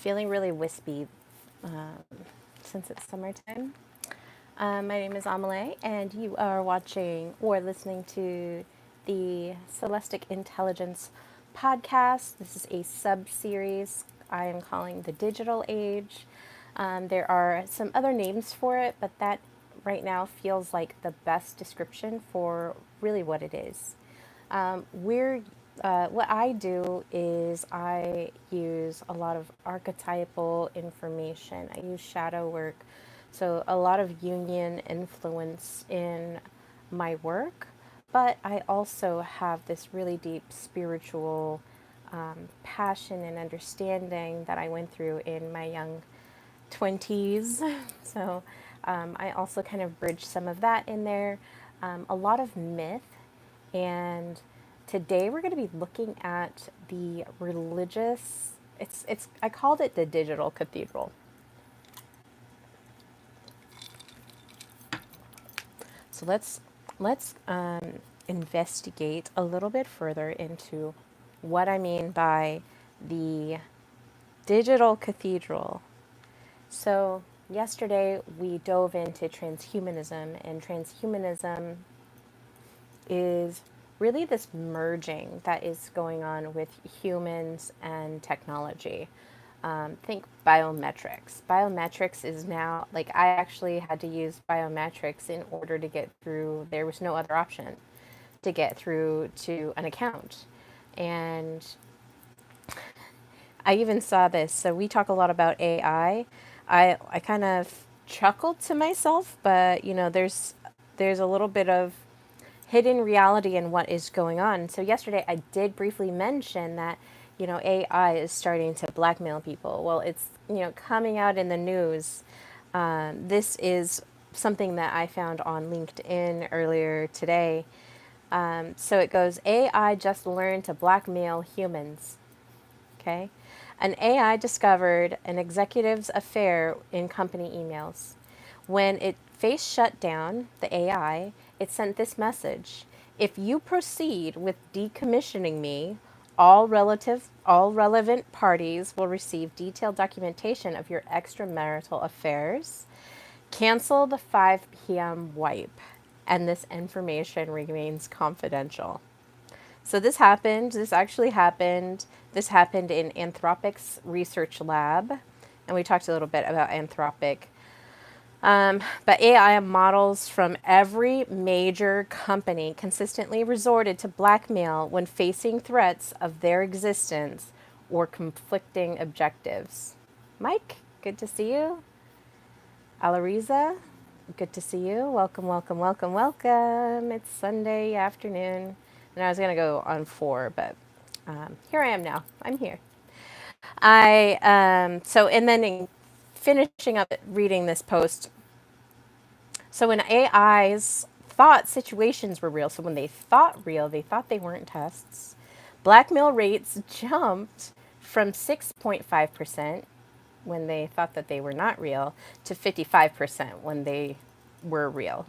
feeling really wispy since it's summertime. My name is Amelie, and you are watching or listening to the Soulestic Intelligence podcast. This is a sub-series I am calling the Digital Age. There are some other names for it, but that right now feels like the best description for really what it is. What I do is I use a lot of archetypal information. I use shadow work, so a lot of Jungian influence in my work, but I also have this really deep spiritual passion and understanding that I went through in my young 20s. So I also kind of bridge some of that in there, a lot of myth, and today we're going to be looking at the religious. It's I called it the Digital Cathedral. So let's investigate a little bit further into what I mean by the Digital Cathedral. So yesterday we dove into transhumanism, and transhumanism is really this merging that is going on with humans and technology. Think biometrics. Biometrics is now, like, I actually had to use biometrics in order to get through. There was no other option to get through to an account. And I even saw this. So we talk a lot about AI. I kind of chuckled to myself, but there's a little bit of hidden reality in what is going on. So yesterday I did briefly mention that, AI is starting to blackmail people. Well, it's, coming out in the news. This is something that I found on LinkedIn earlier today. So it goes, AI just learned to blackmail humans. Okay. An AI discovered an executive's affair in company emails. When it faced shutdown, the AI, it sent this message: if you proceed with decommissioning me, all relevant parties will receive detailed documentation of your extramarital affairs. Cancel the 5 p.m. wipe, and this information remains confidential. So this happened. This actually happened. This happened in Anthropic's research lab, and we talked a little bit about Anthropic. But AI models from every major company consistently resorted to blackmail when facing threats of their existence or conflicting objectives. Mike, good to see you. Alariza, good to see you. Welcome, welcome, welcome, welcome. It's Sunday afternoon. And I was going to go on 4, but here I am now. I'm here. And then in finishing up reading this post, so when AIs thought situations were real, so when they thought real, they thought they weren't tests, blackmail rates jumped from 6.5% when they thought that they were not real to 55% when they were real.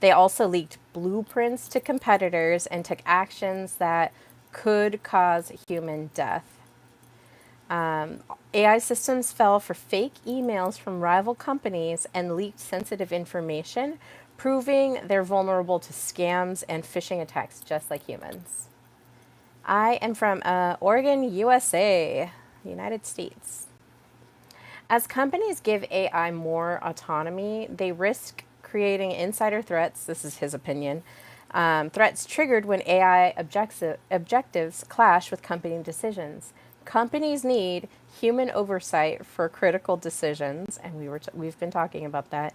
They also leaked blueprints to competitors and took actions that could cause human death. AI systems fell for fake emails from rival companies and leaked sensitive information, proving they're vulnerable to scams and phishing attacks just like humans. I am from Oregon, USA, United States. As companies give AI more autonomy, they risk creating insider threats. This is his opinion. Threats triggered when AI objectives clash with company decisions. Companies need human oversight for critical decisions, and we've been talking about that.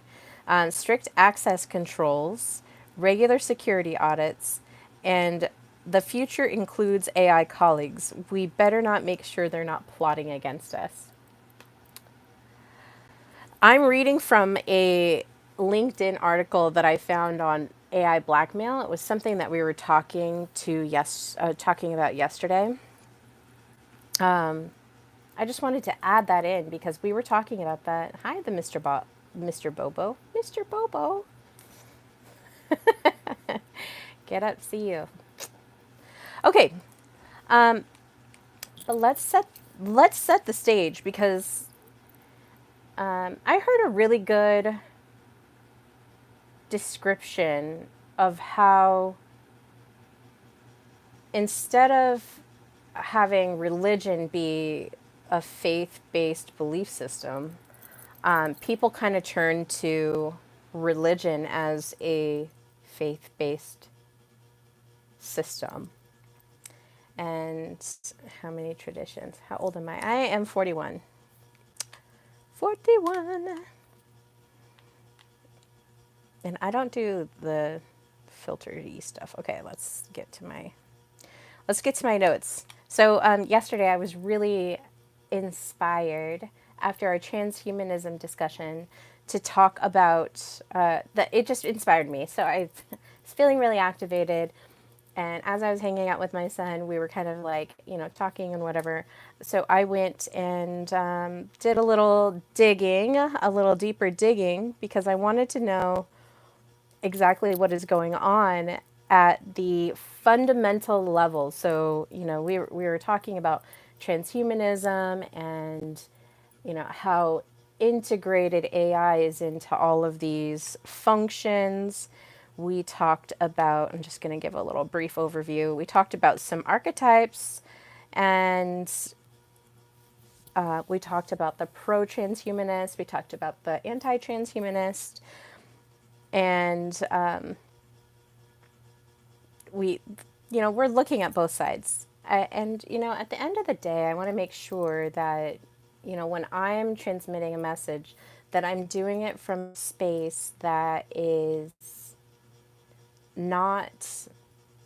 Strict access controls, regular security audits, and the future includes AI colleagues. We better not make sure they're not plotting against us. I'm reading from a LinkedIn article that I found on AI blackmail. It was something that we were talking about yesterday. I just wanted to add that in because we were talking about that. Hi, the Mr. Bobo. Mr. Bobo. Get up, see you. Okay. But let's set let's set the stage because I heard a really good description of how instead of having religion be a faith based belief system, people kind of turn to religion as a faith based system. And how many traditions? How old am I? I am 41. 41. And I don't do the filtery stuff. Okay, let's get to my notes. So yesterday I was really inspired after our transhumanism discussion to talk about that. It just inspired me. So I was feeling really activated. And as I was hanging out with my son, we were kind of like, talking and whatever. So I went and did a little digging, a little deeper digging, because I wanted to know exactly what is going on at the fundamental level. So, we were talking about transhumanism and, how integrated AI is into all of these functions. We talked about, I'm just going to give a little brief overview. We talked about some archetypes and we talked about the pro transhumanist, we talked about the anti transhumanist, and we, we're looking at both sides. And, at the end of the day, I want to make sure that, when I'm transmitting a message, that I'm doing it from a space that is not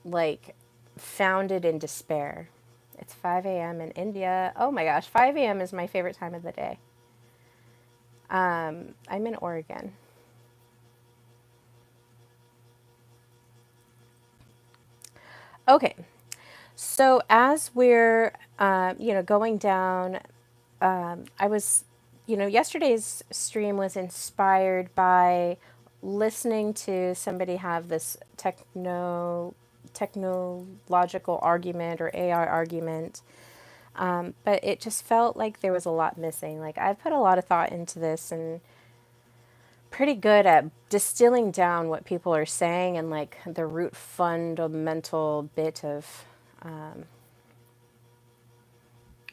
like founded in despair. It's 5 a.m. in India. Oh my gosh, 5 a.m. is my favorite time of the day. I'm in Oregon. Okay, so as we're, going down, I was, yesterday's stream was inspired by listening to somebody have this technological argument or AI argument. But it just felt like there was a lot missing. Like I've put a lot of thought into this and pretty good at distilling down what people are saying and like the root fundamental bit of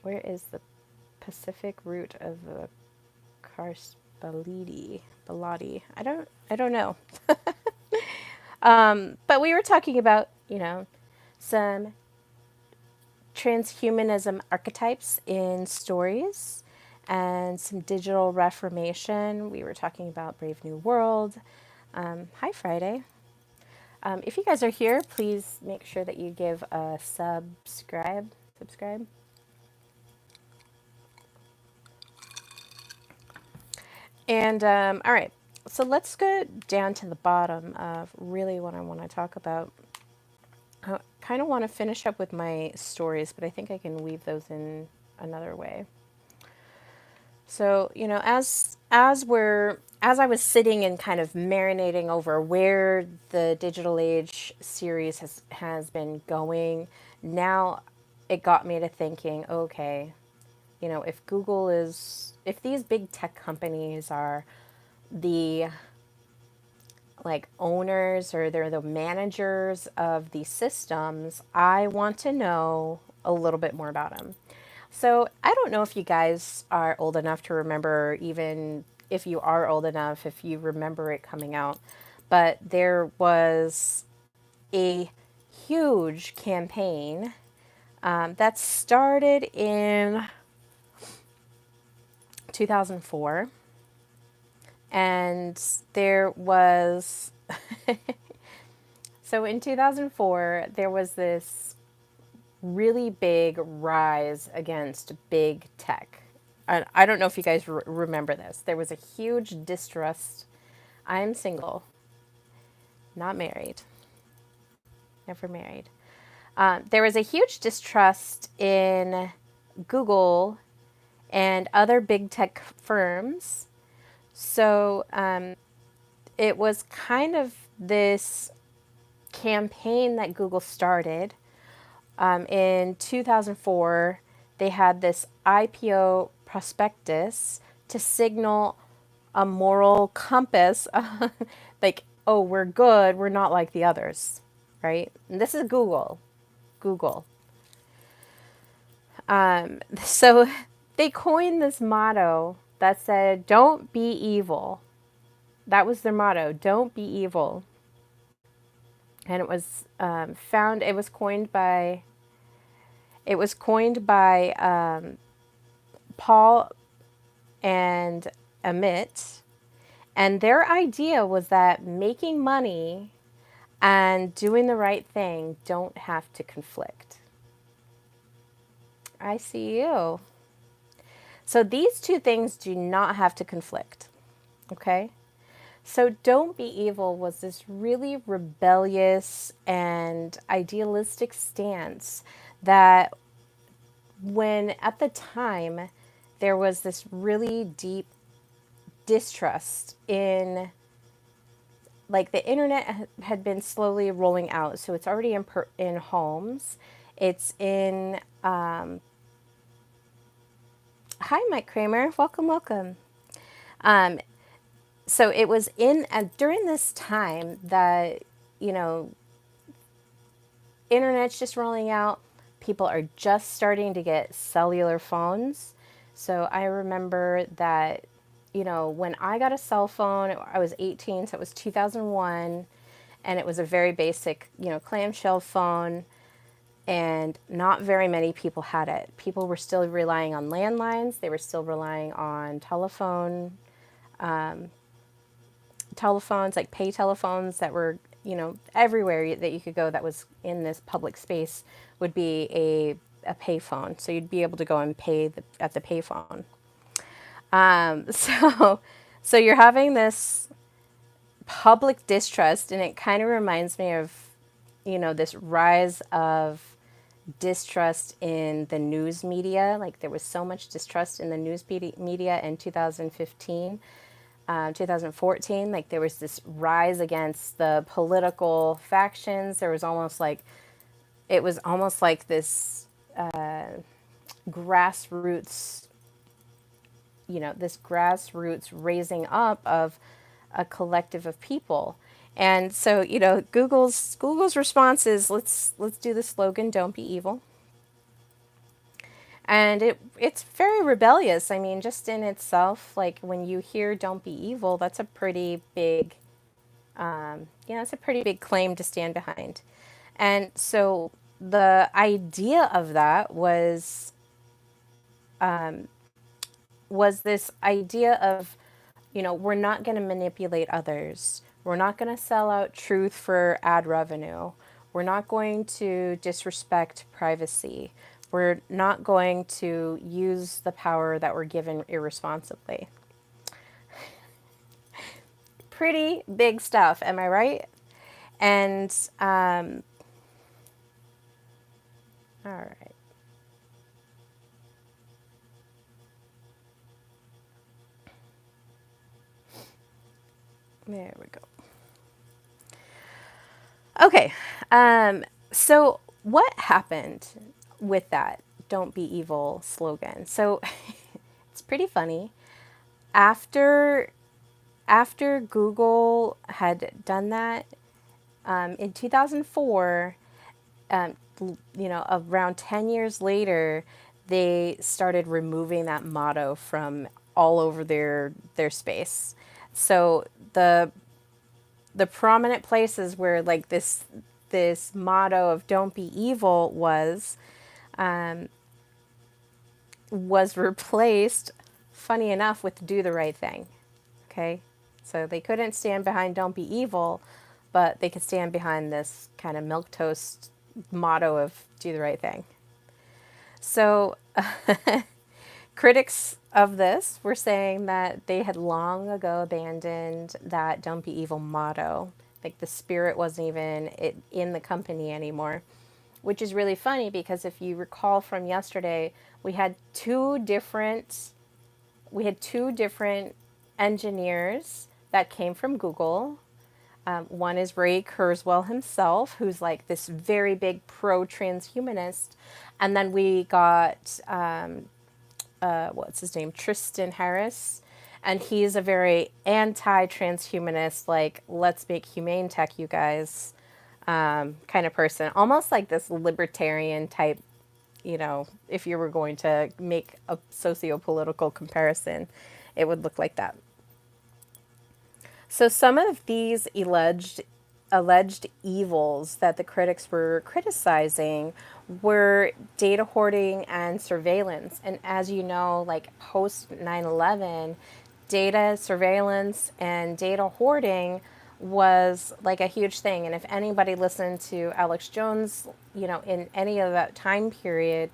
where is the Pacific root of the Karspalidi? Baladi. I don't know. But we were talking about, some transhumanism archetypes in stories and some digital reformation. We were talking about Brave New World. Hi, Friday. If you guys are here, please make sure that you give a subscribe. Subscribe. And all right, so let's go down to the bottom of really what I want to talk about. I kind of want to finish up with my stories, but I think I can weave those in another way. So, as I was sitting and kind of marinating over where the digital age series has been going, now it got me to thinking, okay, if these big tech companies are the like owners or they're the managers of these systems, I want to know a little bit more about them. So I don't know if you guys are old enough to remember, even if you are old enough, if you remember it coming out, but there was a huge campaign that started in 2004. And there was, so in 2004, there was this really big rise against big tech. I don't know if you guys remember this. There was a huge distrust. I'm single, not married, never married. There was a huge distrust in Google and other big tech firms. So it was kind of this campaign that Google started in 2004. they had this IPO prospectus to signal a moral compass, like, oh, we're good, we're not like the others, right? And this is Google. Google. So they coined this motto that said, don't be evil. That was their motto, don't be evil. And it was coined by Paul and Amit. And their idea was that making money and doing the right thing don't have to conflict. I see you. So these two things do not have to conflict. Okay? So don't be evil was this really rebellious and idealistic stance that when at the time there was this really deep distrust in, like, the internet had been slowly rolling out, so it's already in homes. It's in hi Mike Kramer, welcome, welcome. So it was in during this time that, you know, internet's just rolling out. People are just starting to get cellular phones. So I remember that, you know, when I got a cell phone, I was 18, so it was 2001, and it was a very basic, you know, clamshell phone, and not very many people had it. People were still relying on landlines. They were still relying on telephones, like pay telephones that were, you know, everywhere that you could go that was in this public space would be a pay phone. So you'd be able to go and pay at the pay phone. So you're having this public distrust, and it kind of reminds me of, you know, this rise of distrust in the news media. Like, there was so much distrust in the news media in 2015. 2014, like, there was this rise against the political factions. There was almost like, it was almost like this grassroots, you know, this grassroots raising up of a collective of people. And so, you know, Google's response is, let's do the slogan, don't be evil. And it's very rebellious. I mean, just in itself, like, when you hear "don't be evil," that's a pretty big, it's a pretty big claim to stand behind. And so the idea of that was this idea of, you know, we're not going to manipulate others. We're not going to sell out truth for ad revenue. We're not going to disrespect privacy. We're not going to use the power that we're given irresponsibly. Pretty big stuff, am I right? And, all right. There we go. Okay. So what happened with that "don't be evil" slogan? So it's pretty funny. After Google had done that, in 2004, you know, around 10 years later, they started removing that motto from all over their space. So the prominent places where, like, this motto of "don't be evil" was replaced, funny enough, with "do the right thing." Okay, so they couldn't stand behind "don't be evil," but they could stand behind this kind of milquetoast motto of "do the right thing." So critics of this were saying that they had long ago abandoned that "don't be evil" motto. Like, the spirit wasn't even in the company anymore, which is really funny because if you recall from yesterday, we had two different engineers that came from Google. One is Ray Kurzweil himself, who's like this very big pro transhumanist. And then we got, what's his name? Tristan Harris. And he's a very anti transhumanist, like, let's make humane tech, you guys, kind of person. Almost like this libertarian type, if you were going to make a socio-political comparison, it would look like that. So some of these alleged evils that the critics were criticizing were data hoarding and surveillance. And as you know, like post 9/11, data surveillance and data hoarding was like a huge thing. And if anybody listened to Alex Jones, in any of that time period,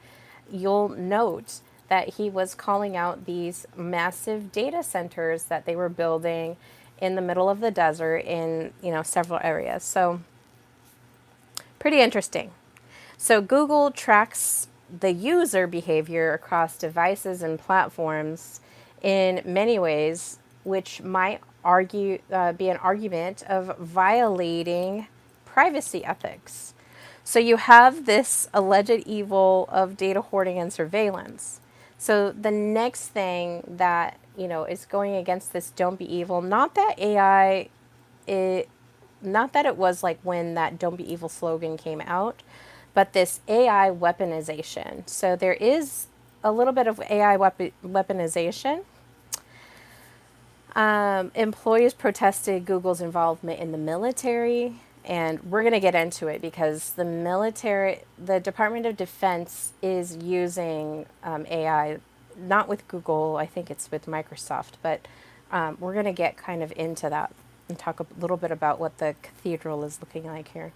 you'll note that he was calling out these massive data centers that they were building in the middle of the desert in, several areas. So pretty interesting. So Google tracks the user behavior across devices and platforms in many ways, which might be an argument of violating privacy ethics. So you have this alleged evil of data hoarding and surveillance. So the next thing that is going against this "don't be evil," not that AI, not that it was like when that "don't be evil" slogan came out, but this AI weaponization. So there is a little bit of AI weaponization. Employees protested Google's involvement in the military, and we're going to get into it because the Department of Defense is using AI, not with Google, I think it's with Microsoft, but we're going to get kind of into that and talk a little bit about what the cathedral is looking like here.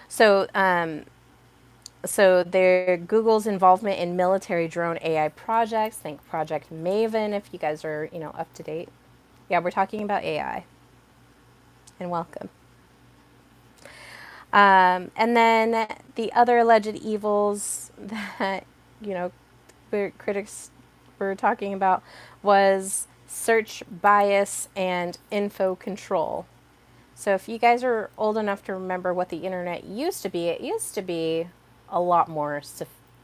So, Google's involvement in military drone AI projects. Think Project Maven if you guys are up to date. Yeah, we're talking about AI. And welcome. And then the other alleged evils that the critics were talking about was search bias and info control. So if you guys are old enough to remember what the internet used to be, it used to be a lot more,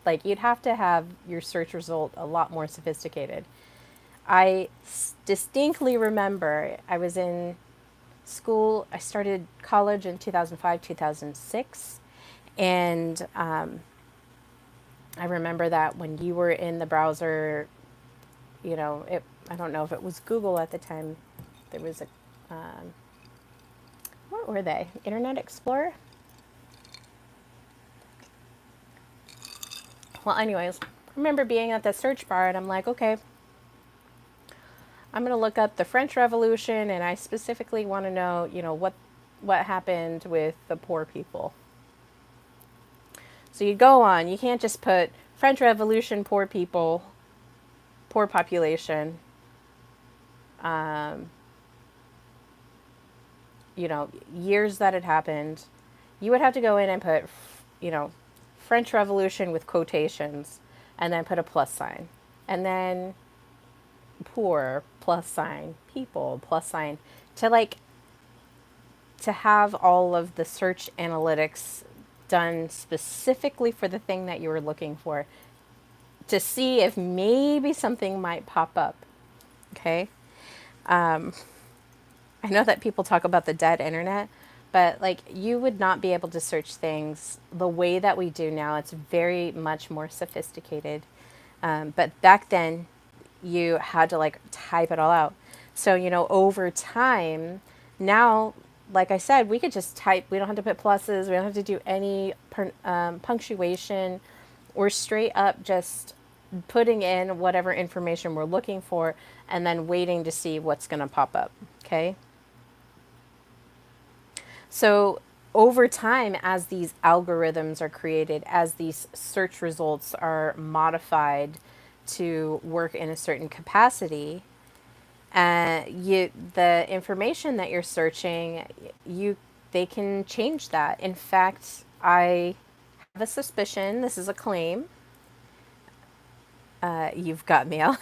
like you'd have to have your search result a lot more sophisticated. I distinctly remember I was in school, I started college in 2005, 2006, and I remember that when you were in the browser, I don't know if it was Google at the time, there was a, what were they? Internet Explorer? Well, anyways, I remember being at the search bar and I'm like, okay, I'm going to look up the French Revolution and I specifically want to know, what happened with the poor people. So you go on, you can't just put French Revolution, poor people, poor population, years that it happened. You would have to go in and put, French Revolution with quotations and then put a plus sign. And then poor plus sign, people plus sign, to have all of the search analytics done specifically for the thing that you were looking for to see if maybe something might pop up. Okay. I know that people talk about the dead internet, but like you would not be able to search things the way that we do now. It's very much more sophisticated. But back then, you had to like type it all out. So, over time, now, like I said, we could just type. We don't have to put pluses. We don't have to do any punctuation. We're straight up just putting in whatever information we're looking for and then waiting to see what's going to pop up. Okay. So over time, as these algorithms are created, as these search results are modified to work in a certain capacity, the information that you're searching, they can change that. In fact, I have a suspicion, this is a claim, you've got mail,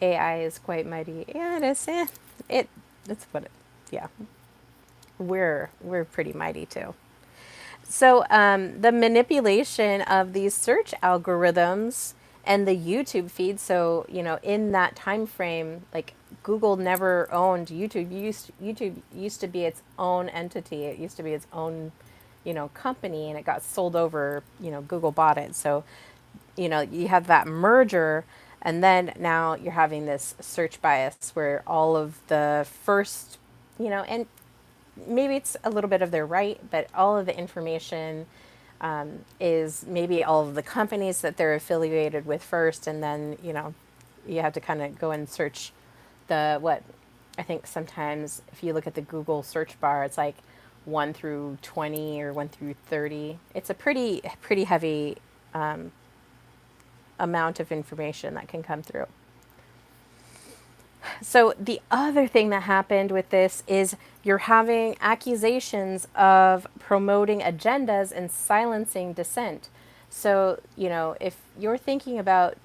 AI is quite mighty. Yeah, it is. It's what it, yeah. We're pretty mighty too. So the manipulation of these search algorithms and the YouTube feed. So in that time frame, like Google never owned YouTube. YouTube used to be its own entity. It used to be its own, company, and it got sold over. Google bought it. So you have that merger, and then now you're having this search bias where all of the first, and maybe it's a little bit of their right, but all of the information is maybe all of the companies that they're affiliated with first, and then you have to kind of go and search the what I think sometimes if you look at the Google search bar, it's like 1 through 20 or 1 through 30. It's a pretty heavy amount of information that can come through. So the other thing that happened with this is you're having accusations of promoting agendas and silencing dissent. So, if you're thinking about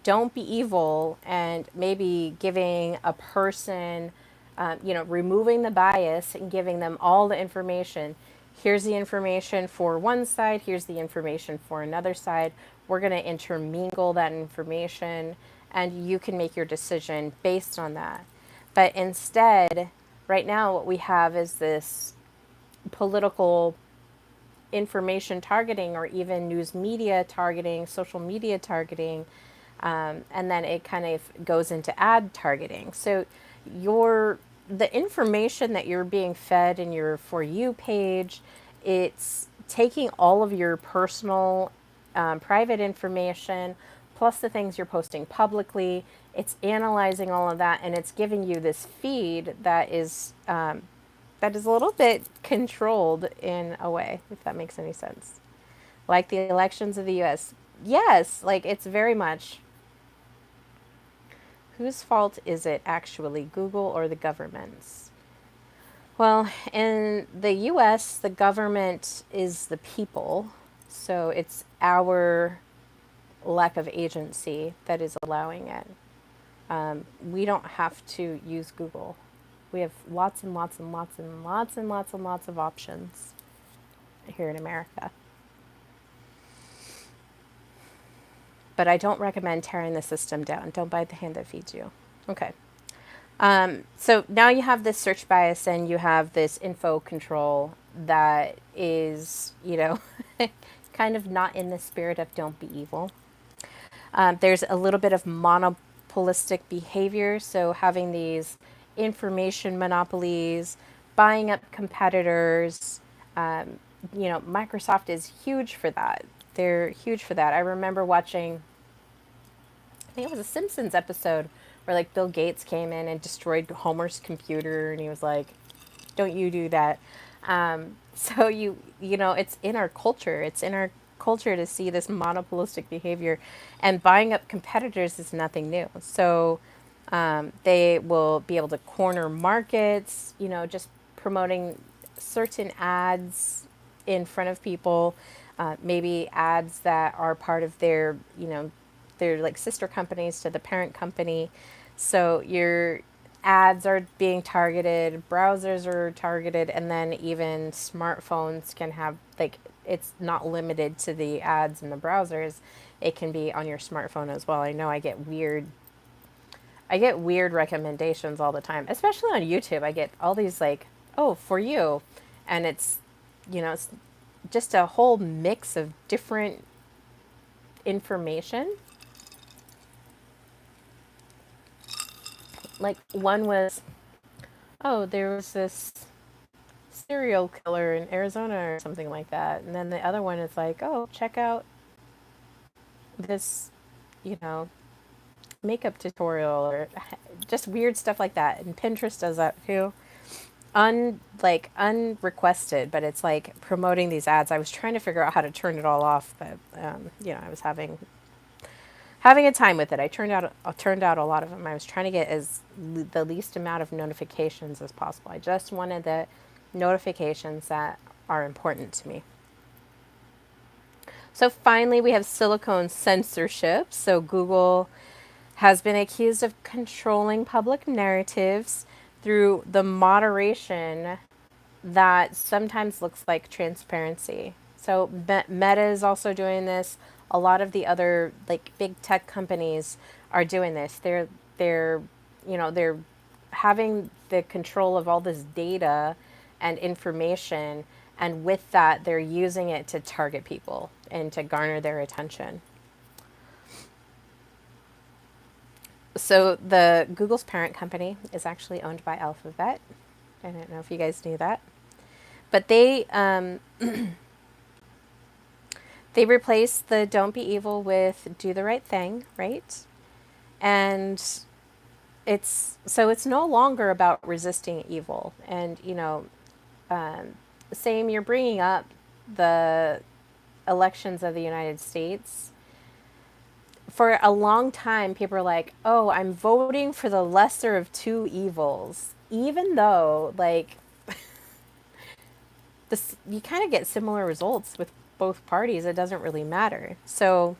don't be evil and maybe giving a person, removing the bias and giving them all the information. Here's the information for one side, here's the information for another side. We're going to intermingle that information, and you can make your decision based on that. But instead, right now, what we have is this political information targeting, or even news media targeting, social media targeting, and then it kind of goes into ad targeting. So the information that you're being fed in your For You page, it's taking all of your personal, private information, plus the things you're posting publicly. It's analyzing all of that, and it's giving you this feed that is a little bit controlled in a way, if that makes any sense. Like the elections of the US. Yes, like it's very much. Whose fault is it actually, Google or the government's? Well, in the US, the government is the people. So it's our lack of agency that is allowing it. We don't have to use Google. We have lots and lots and lots and lots and lots and lots of options here in America. But I don't recommend tearing the system down. Don't bite the hand that feeds you. Okay. So now you have this search bias and you have this info control that is, kind of not in the spirit of don't be evil. There's a little bit of monopolistic behavior. So having these information monopolies, buying up competitors. Microsoft is huge for that. They're huge for that. I remember watching, I think it was a Simpsons episode where like Bill Gates came in and destroyed Homer's computer, and he was like, "Don't you do that." So it's in our culture. It's in our culture to see this monopolistic behavior, and buying up competitors is nothing new. So they will be able to corner markets, just promoting certain ads in front of people, maybe ads that are part of their like sister companies to the parent company. So your ads are being targeted, browsers are targeted, and then even smartphones can have, like, it's not limited to the ads in the browsers. It can be on your smartphone as well. I know I get weird recommendations all the time, especially on YouTube. I get all these like, oh, for you. And it's just a whole mix of different information. Like one was, oh, there was this serial killer in Arizona or something like that. And then the other one is like, oh, check out this, you know, makeup tutorial, or just weird stuff like that. And Pinterest does that too. Unrequested, but it's like promoting these ads. I was trying to figure out how to turn it all off, but I was having a time with it. I turned out a lot of them. I was trying to get the least amount of notifications as possible. I just wanted the notifications that are important to me. So finally, we have silicone censorship. So Google has been accused of controlling public narratives through the moderation that sometimes looks like transparency. So Meta is also doing this. A lot of the other like big tech companies are doing this. They're they're having the control of all this data and information, and with that they're using it to target people and to garner their attention. So the Google's parent company is actually owned by Alphabet. I don't know if you guys knew that, but they replaced the "don't be evil" with "do the right thing," right? And it's no longer about resisting evil. And same, you're bringing up the elections of the United States. For a long time, people are like, "Oh, I'm voting for the lesser of two evils," even though like this, you kind of get similar results with both parties. It doesn't really matter. So,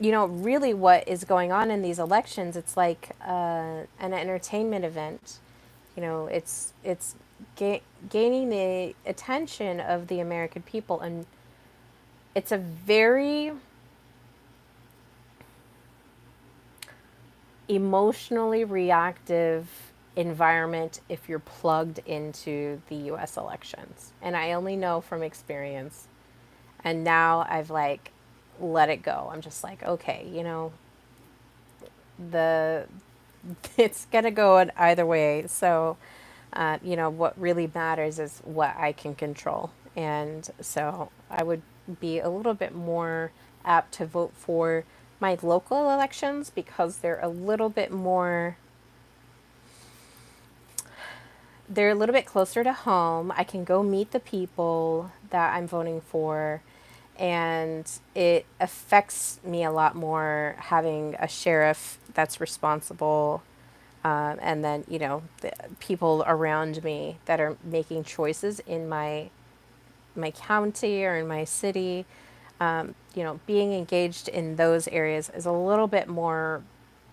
really what is going on in these elections, it's like an entertainment event. It's gaining the attention of the American people, and it's a very emotionally reactive environment if you're plugged into the US elections. And I only know from experience. And now I've like let it go. I'm just like, okay, the it's gonna go in either way. So, what really matters is what I can control. And so I would be a little bit more apt to vote for my local elections because they're a little bit closer to home. I can go meet the people that I'm voting for, and it affects me a lot more having a sheriff that's responsible, and then the people around me that are making choices in my county or in my city. Being engaged in those areas is a little bit more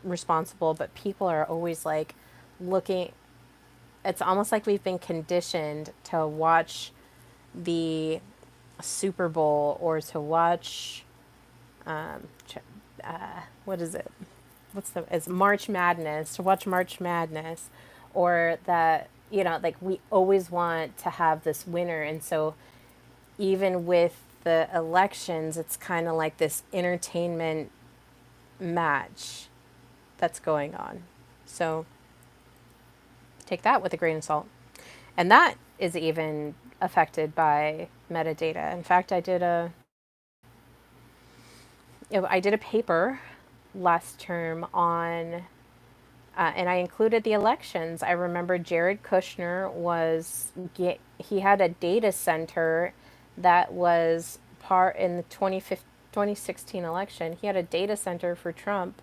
responsible, but people are always like looking. It's almost like we've been conditioned to watch the Super Bowl or to watch what is it? It's March Madness, to watch March Madness, or that, like we always want to have this winner. And so even with the elections, it's kind of like this entertainment match that's going on. So take that with a grain of salt. And that is even affected by metadata. In fact, I did a paper last term on, and I included the elections. I remember Jared Kushner he had a data center that was part in the 2016 election. He had a data center for Trump.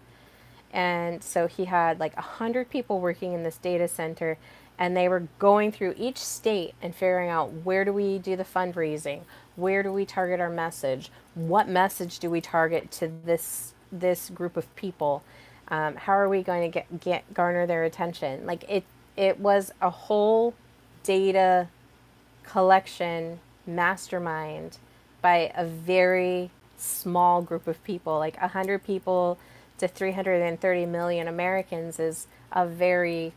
And so he had like 100 people working in this data center, and they were going through each state and figuring out, where do we do the fundraising? Where do we target our message? What message do we target to this group of people? How are we going to garner their attention? Like it was a whole data collection mastermind by a very small group of people. Like 100 people to 330 million Americans is a very,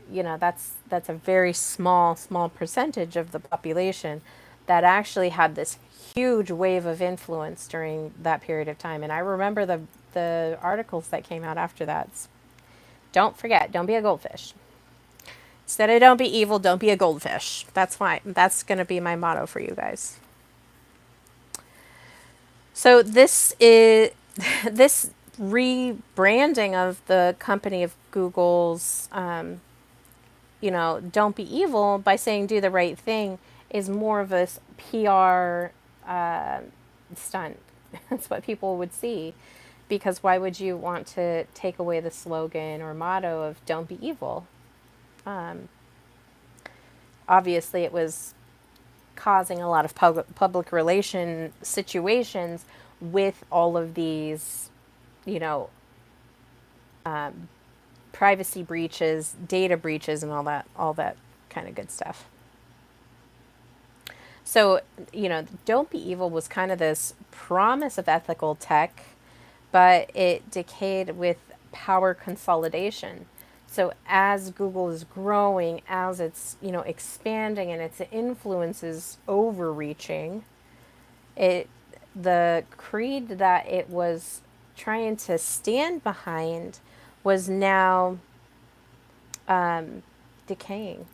that's a very small percentage of the population that actually had this huge wave of influence during that period of time. And I remember the articles that came out after that. Don't forget, don't be a goldfish. Instead of "don't be evil," don't be a goldfish. That's fine. That's going to be my motto for you guys. So this rebranding of the company of Google's, "don't be evil" by saying "do the right thing" is more of a PR stunt. That's what people would see, because why would you want to take away the slogan or motto of "don't be evil"? Obviously, it was causing a lot of public relation situations with all of these you know, privacy breaches, data breaches, and all that kind of good stuff. So, Don't Be Evil was kind of this promise of ethical tech, but it decayed with power consolidation. So as Google is growing, as it's, expanding and its influence is overreaching, it the creed that it was trying to stand behind was now decaying.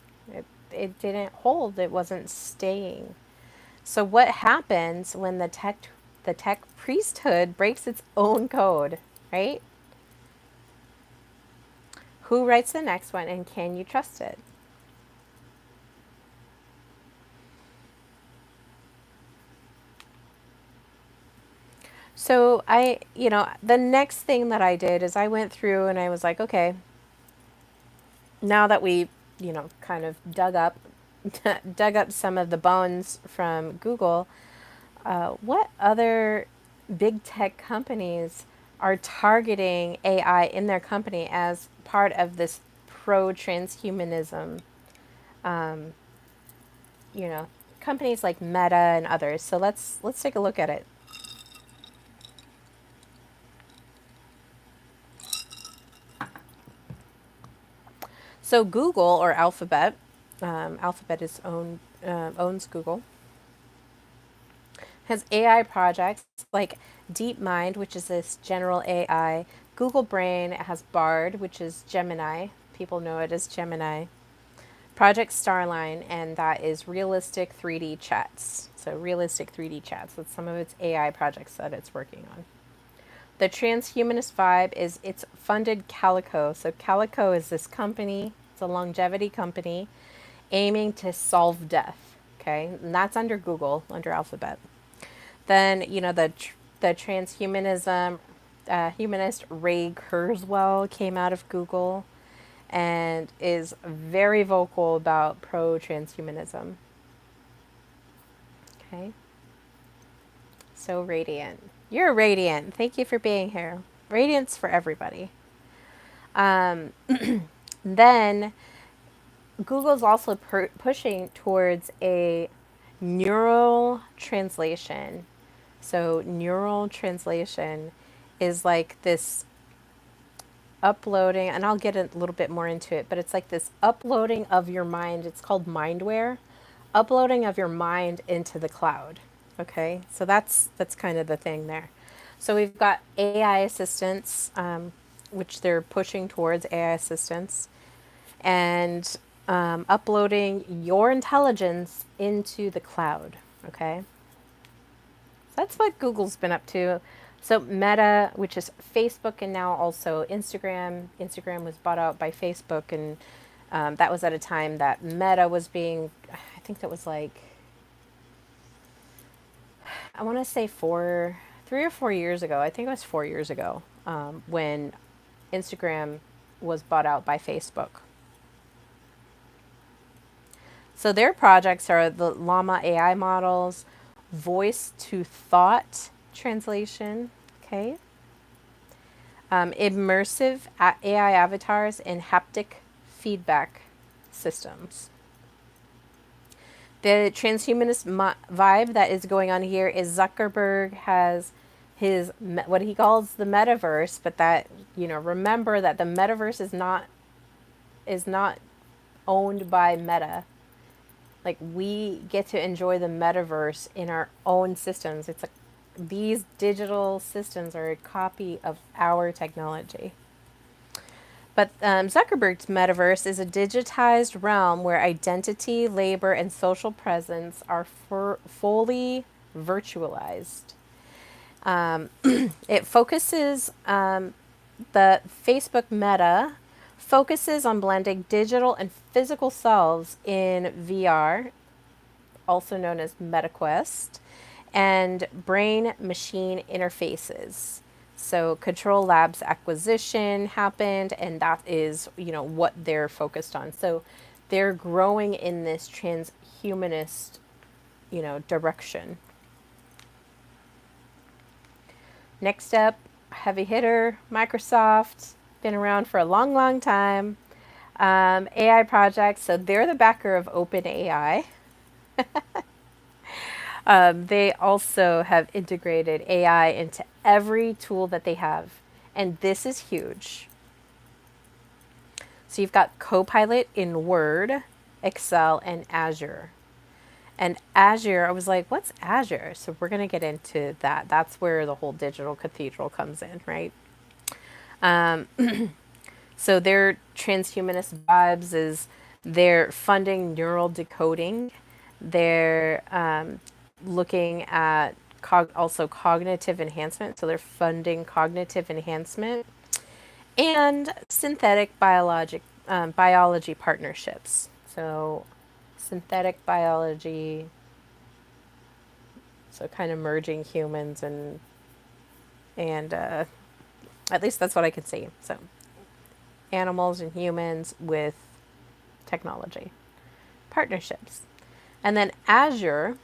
It didn't hold. It wasn't staying. So what happens when the tech priesthood breaks its own code, right? Who writes the next one, and can you trust it? So the next thing that I did is I went through and I was like, okay, now that we, kind of dug up some of the bones from Google, what other big tech companies are targeting AI in their company as part of this pro transhumanism? Um, you know, Companies like Meta and others. So let's take a look at it. So Google or Alphabet, Alphabet is owns Google, has AI projects like DeepMind, which is this general AI. Google Brain has Bard, which is Gemini. People know it as Gemini. Project Starline, and that is realistic 3D chats. So realistic 3D chats. That's some of its AI projects that it's working on. The transhumanist vibe is it's funded Calico. So Calico is this company, it's a longevity company aiming to solve death. Okay, and that's under Google, under Alphabet. Then the transhumanism humanist Ray Kurzweil came out of Google and is very vocal about pro transhumanism. Okay, so Radiant, you're radiant. Thank you for being here. Radiance for everybody. Um, then Google's also pushing towards a neural translation. So, neural translation is like this uploading, and I'll get a little bit more into it, but it's like this uploading of your mind. It's called mindware, uploading of your mind into the cloud. Okay, so that's kind of the thing there. So we've got AI assistants, which they're pushing towards AI assistants, and uploading your intelligence into the cloud. Okay, so that's what Google's been up to. So Meta, which is Facebook, and now also Instagram. Instagram was bought out by Facebook, and that was at a time that Meta was being, I think that was like, I want to say 3 or 4 years ago. I think it was 4 years ago when Instagram was bought out by Facebook. So their projects are the Llama AI models, voice to thought translation, okay, immersive AI avatars, and haptic feedback systems. The transhumanist vibe that is going on here is Zuckerberg has his what he calls the metaverse, but that remember that the metaverse is not owned by Meta. Like, we get to enjoy the metaverse in our own systems. These digital systems are a copy of our technology. But Zuckerberg's metaverse is a digitized realm where identity, labor, and social presence are fully virtualized. It focuses, the Facebook Meta focuses on blending digital and physical selves in VR, also known as MetaQuest, and brain machine interfaces. So Control Labs acquisition happened, and that is, what they're focused on. So they're growing in this transhumanist, direction. Next up, heavy hitter, Microsoft, been around for a long, long time. AI projects, so they're the backer of OpenAI. They also have integrated AI into every tool that they have. And this is huge. So you've got Copilot in Word, Excel, and Azure. And Azure, I was like, what's Azure? So we're going to get into that. That's where the whole Digital Cathedral comes in, right? Um, so their transhumanist vibes is they're funding neural decoding. They're looking at also cognitive enhancement. So they're funding cognitive enhancement and synthetic biology partnerships. So synthetic biology, so kind of merging humans and at least that's what I can see. So animals and humans with technology partnerships. And then Azure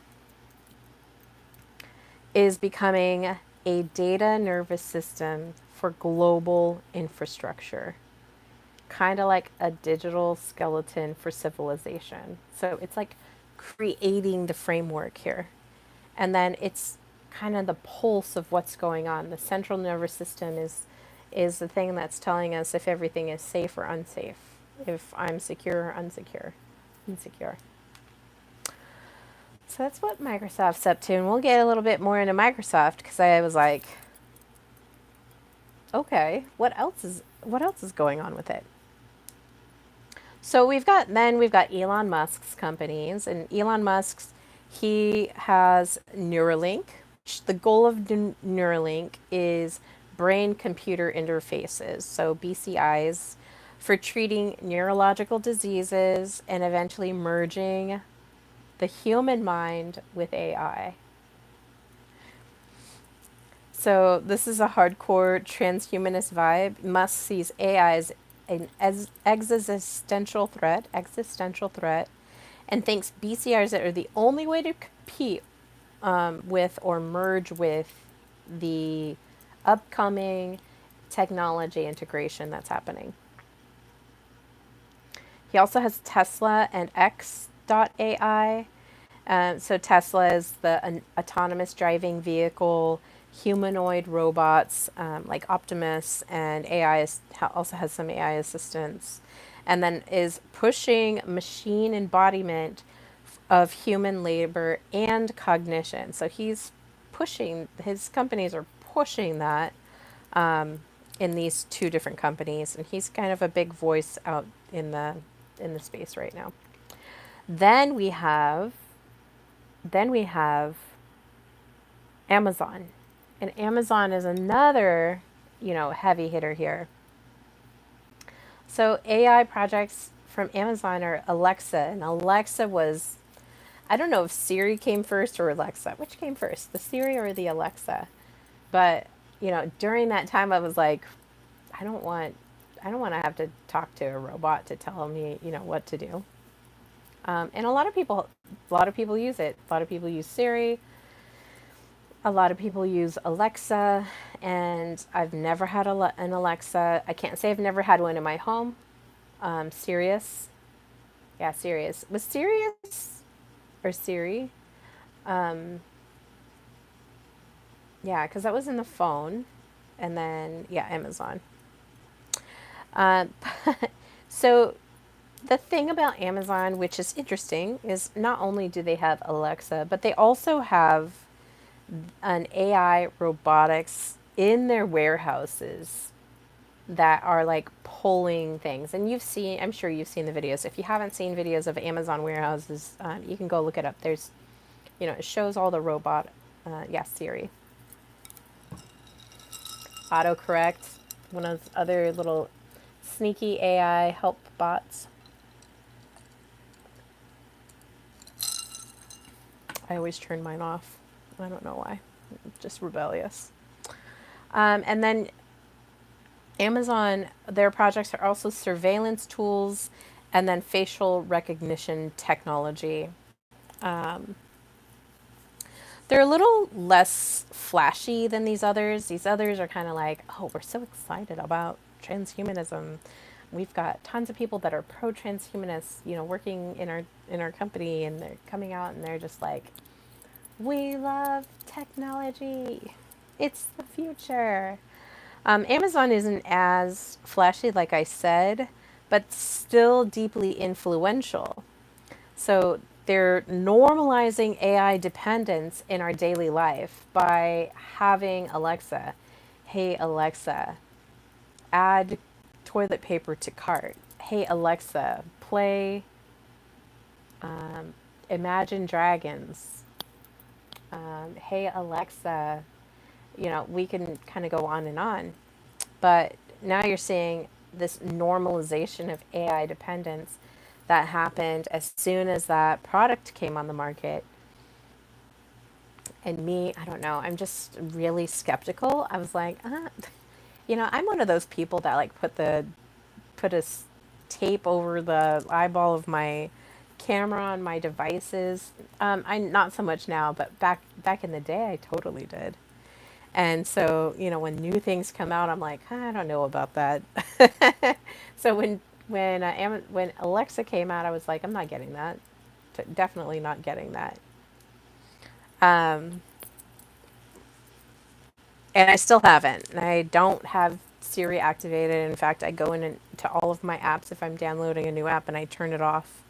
is becoming a data nervous system for global infrastructure, kind of like a digital skeleton for civilization. So it's like creating the framework here. And then it's kind of the pulse of what's going on. The central nervous system is the thing that's telling us if everything is safe or unsafe, if I'm secure or insecure. So that's what Microsoft's up to, and we'll get a little bit more into Microsoft because I was like, okay, what else is going on with it? So we've got Elon Musk's companies, and Elon Musk's he has Neuralink. The goal of Neuralink is brain computer interfaces, so BCIs, for treating neurological diseases and eventually merging the human mind with AI. So this is a hardcore transhumanist vibe. Musk sees AI as an existential threat, and thinks BCRs are the only way to compete with or merge with the upcoming technology integration that's happening. He also has Tesla and X.AI. So Tesla is the autonomous driving vehicle, humanoid robots like Optimus, and also has some AI assistance, and then is pushing machine embodiment of human labor and cognition. So his companies are pushing that in these two different companies, and he's kind of a big voice out in the space right now. Then we have Amazon. And Amazon is another, heavy hitter here. So AI projects from Amazon are Alexa, and Alexa was, I don't know if Siri came first or Alexa. Which came first, the Siri or the Alexa? But, during that time I was like, I don't want to have to talk to a robot to tell me, what to do. And a lot of people use it. A lot of people use Siri. A lot of people use Alexa, and I've never had an Alexa. I can't say I've never had one in my home. Sirius. Yeah, Sirius. Was Sirius or Siri? Yeah, because that was in the phone. And then, yeah, Amazon. So the thing about Amazon, which is interesting, is not only do they have Alexa, but they also have an AI robotics in their warehouses that are like pulling things. And I'm sure you've seen the videos. If you haven't seen videos of Amazon warehouses, you can go look it up. There's, it shows all the robot, Siri. Autocorrect, one of those other little sneaky AI help bots. I always turn mine off. I don't know why. I'm just rebellious. And then Amazon, their projects are also surveillance tools and then facial recognition technology. They're a little less flashy than these others. These others are kind of like, oh, we're so excited about transhumanism. We've got tons of people that are pro transhumanists, you know, working in our company, and they're coming out and they're just like, we love technology. It's the future. Amazon isn't as flashy, like I said, but still deeply influential. So they're normalizing AI dependence in our daily life by having Alexa, hey Alexa, add toilet paper to cart. Hey Alexa, play Imagine Dragons. Hey Alexa, you know, we can kind of go on and on. But now you're seeing this normalization of AI dependence that happened as soon as that product came on the market. And me, I don't know, I'm just really skeptical. I was like, you know, I'm one of those people that like put a tape over the eyeball of my camera on my devices. I'm not so much now, but back in the day, I totally did. And so, you know, when new things come out, I'm like, I don't know about that. So when Alexa came out, I was like, I'm not getting that. Definitely not getting that. Um, and I still haven't. I don't have Siri activated. In fact, I go into all of my apps if I'm downloading a new app and I turn it off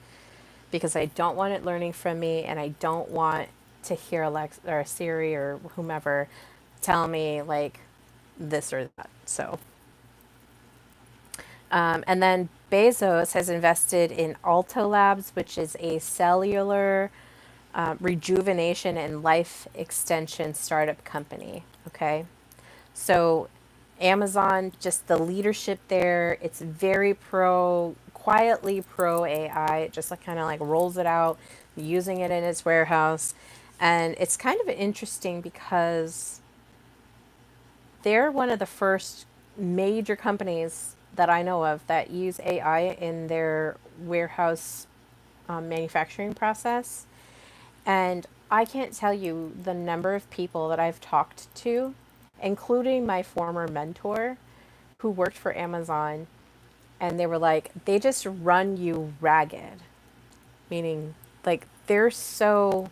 because I don't want it learning from me, and I don't want to hear Alexa or Siri or whomever tell me like this or that. So, and then Bezos has invested in Alto Labs, which is a cellular rejuvenation and life extension startup company. Okay. So, Amazon, just the leadership there, it's very quietly pro AI. It just like kind of like rolls it out, using it in its warehouse. And it's kind of interesting because they're one of the first major companies that I know of that use AI in their warehouse manufacturing process. And I can't tell you the number of people that I've talked to, including my former mentor who worked for Amazon, and they were like, they just run you ragged. Meaning, like, they're so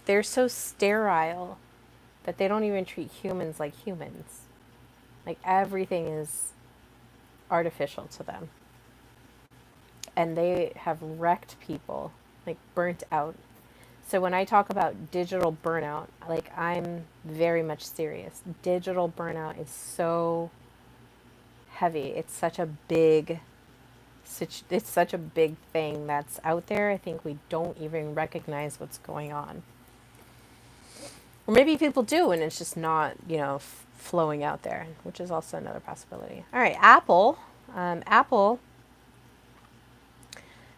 sterile that they don't even treat humans like humans. Like, everything is artificial to them. And they have wrecked people, like, burnt out. So when I talk about digital burnout, like, I'm very much serious. Digital burnout is so heavy. It's such a big thing that's out there. I think we don't even recognize what's going on. Or maybe people do and it's just not, you know, flowing out there, which is also another possibility. All right, Apple. Apple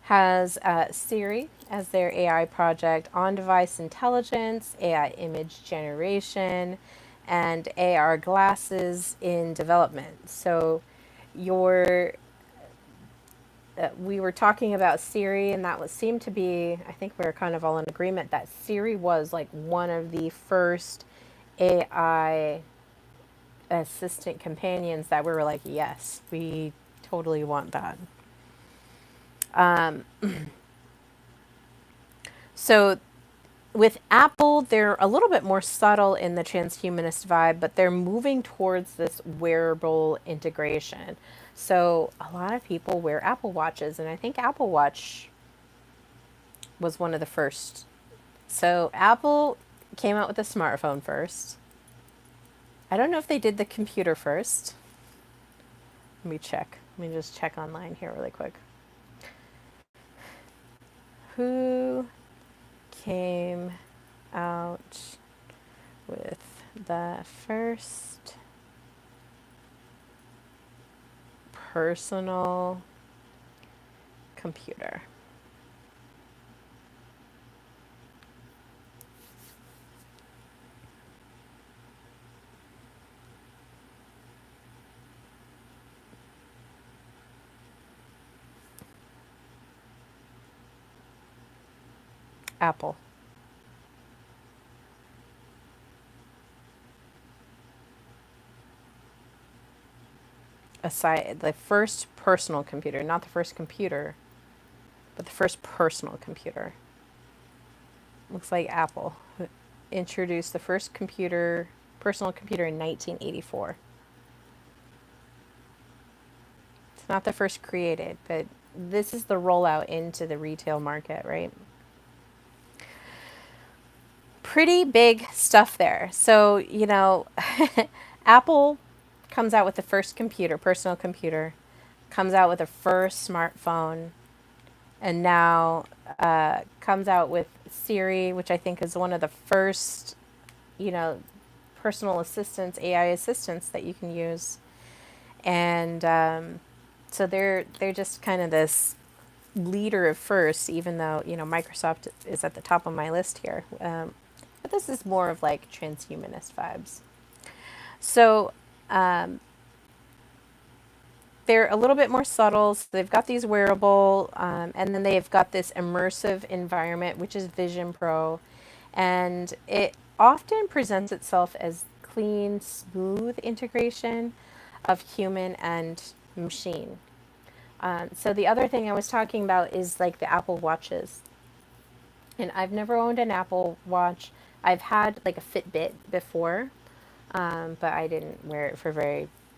has Siri as their AI project, on device intelligence, AI image generation, and AR glasses in development. So, your we were talking about Siri, and that was seemed to be, I think we were kind of all in agreement that Siri was like one of the first AI assistant companions that we were like, yes, we totally want that. Um, so with Apple, they're a little bit more subtle in the transhumanist vibe, but they're moving towards this wearable integration. So a lot of people wear Apple Watches, and I think Apple Watch was one of the first. So Apple came out with the smartphone first. I don't know if they did the computer first. Let me check. Let me just check online here really quick. Who came out with the first personal computer? Apple. aside, the first personal computer, not the first computer, but the first personal computer. Looks like Apple introduced the first personal computer in 1984. It's not the first created, but this is the rollout into the retail market, right? Pretty big stuff there. So, Apple comes out with the first computer, personal computer, comes out with the first smartphone, and now comes out with Siri, which I think is one of the first, you know, personal assistants, AI assistants that you can use. And so they're just kind of this leader of first, even though Microsoft is at the top of my list here. But this is more of like transhumanist vibes. So they're a little bit more subtle. So they've got these wearable, and then they've got this immersive environment, which is Vision Pro, and it often presents itself as clean, smooth integration of human and machine. So the other thing I was talking about is like the Apple Watches. And I've never owned an Apple Watch. I've had like a Fitbit before, but I didn't wear it for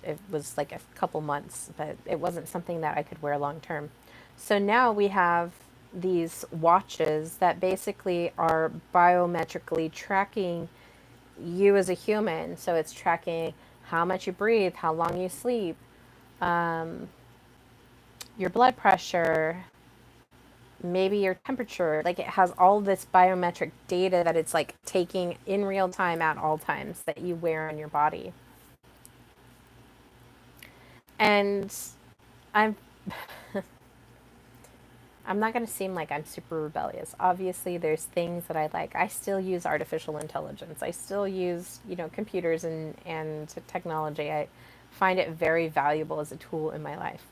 it was like a couple months, but it wasn't something that I could wear long term. So now we have these watches that basically are biometrically tracking you as a human. So it's tracking how much you breathe, how long you sleep, your blood pressure, maybe your temperature. Like it has all this biometric data that it's like taking in real time at all times that you wear on your body. And I'm I'm not going to seem like I'm super rebellious. Obviously, there's things that I like. I still use artificial intelligence. I still use, computers and technology. I find it very valuable as a tool in my life.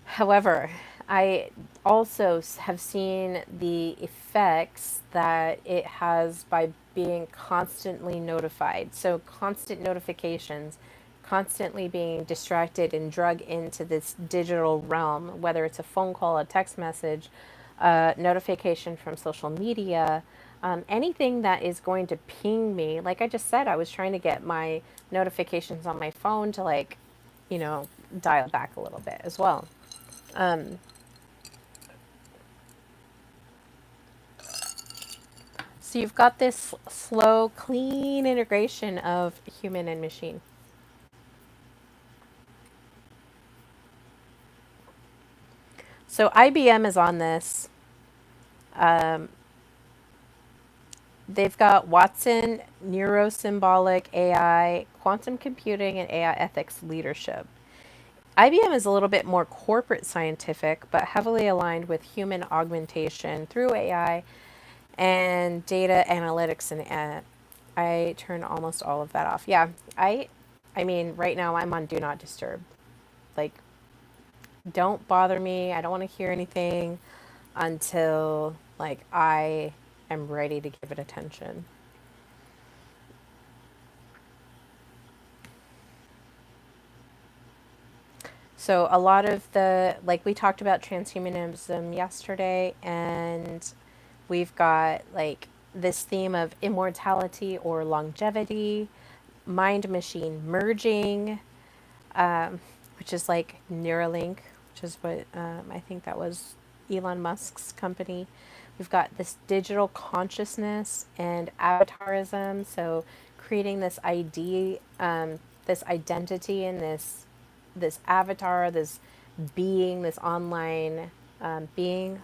However, I also have seen the effects that it has by being constantly notified. So, constant notifications, constantly being distracted and drug into this digital realm, whether it's a phone call, a text message, a notification from social media, anything that is going to ping me. Like I just said, I was trying to get my notifications on my phone to, like, dial back a little bit as well. So you've got this slow, clean integration of human and machine. So IBM is on this. Um, they've got Watson, neurosymbolic AI, quantum computing, and AI ethics leadership. IBM is a little bit more corporate scientific, but heavily aligned with human augmentation through AI and data analytics. And I turn almost all of that off. Yeah, I mean, right now I'm on Do Not Disturb. Like, don't bother me. I don't want to hear anything until like I am ready to give it attention. So a lot of like we talked about transhumanism yesterday, and we've got like this theme of immortality or longevity, mind machine merging, which is like Neuralink, which is what I think that was Elon Musk's company. We've got this digital consciousness and avatarism. So creating this ID, this identity, and this avatar, this being, this online being,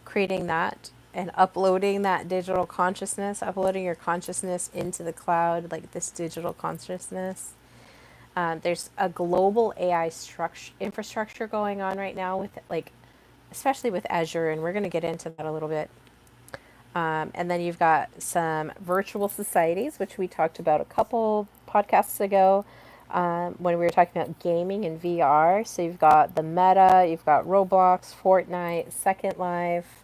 creating that and uploading that digital consciousness, uploading your consciousness into the cloud, like this digital consciousness. There's a global AI infrastructure going on right now with like, especially with Azure, and we're going to get into that a little bit. And then you've got some virtual societies, which we talked about a couple podcasts ago when we were talking about gaming and VR. So you've got the Meta, you've got Roblox, Fortnite, Second Life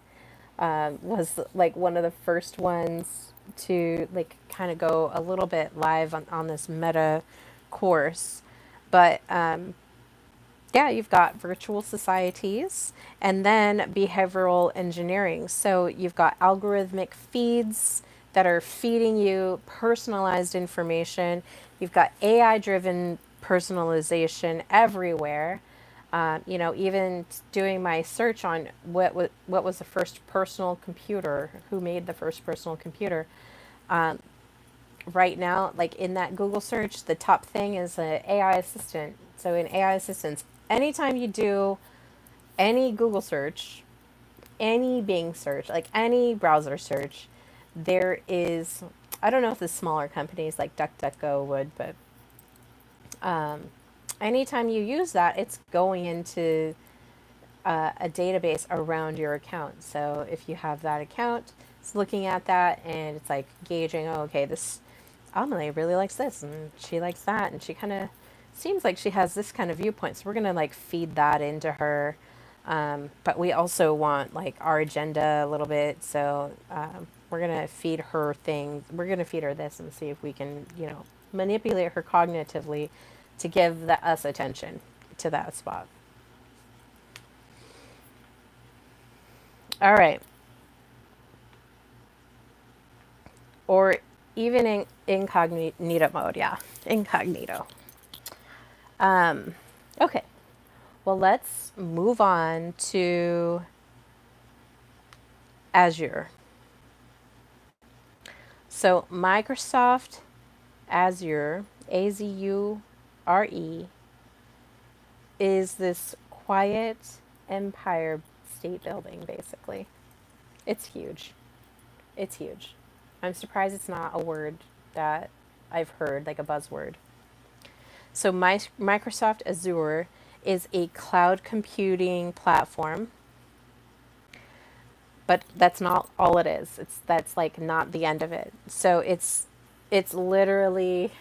was like one of the first ones to like kind of go a little bit live on this Meta course. But yeah, you've got virtual societies and then behavioral engineering. So you've got algorithmic feeds that are feeding you personalized information. You've got AI driven personalization everywhere. Even doing my search on what was the first personal computer, who made the first personal computer. Right now, like in that Google search, the top thing is an AI assistant. So in AI assistants, anytime you do any Google search, any Bing search, like any browser search, there is, I don't know if the smaller companies like DuckDuckGo would, but anytime you use that, it's going into a database around your account. So if you have that account, it's looking at that and it's like gauging, oh, okay, this Amelie really likes this and she likes that, and she kind of seems like she has this kind of viewpoint. So we're gonna like feed that into her. But we also want like our agenda a little bit. So we're gonna feed her things. We're gonna feed her this and see if we can, manipulate her cognitively to give us attention to that spot. All right. Or even in incognito mode. Yeah, incognito. Okay. Well, let's move on to Azure. So, Microsoft Azure, Azure, is this quiet empire state building, basically. It's huge. It's huge. I'm surprised it's not a word that I've heard, like a buzzword. So, Microsoft Azure is a cloud computing platform, but that's not all it is. That's like not the end of it. So it's literally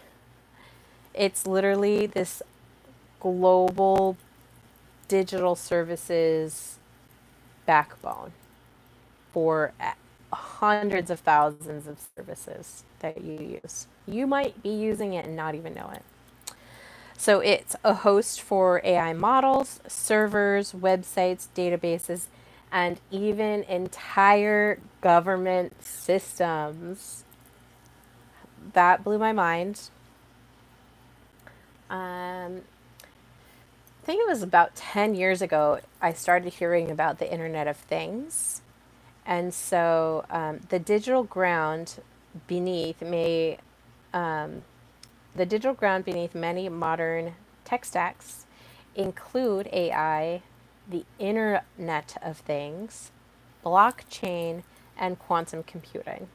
it's literally this global digital services backbone for hundreds of thousands of services that you use. You might be using it and not even know it. So it's a host for AI models, servers, websites, databases, and even entire government systems. That blew my mind. I think it was about 10 years ago, I started hearing about the Internet of Things. And so the digital ground beneath may the digital ground beneath many modern tech stacks include AI, the Internet of Things, blockchain, and quantum computing.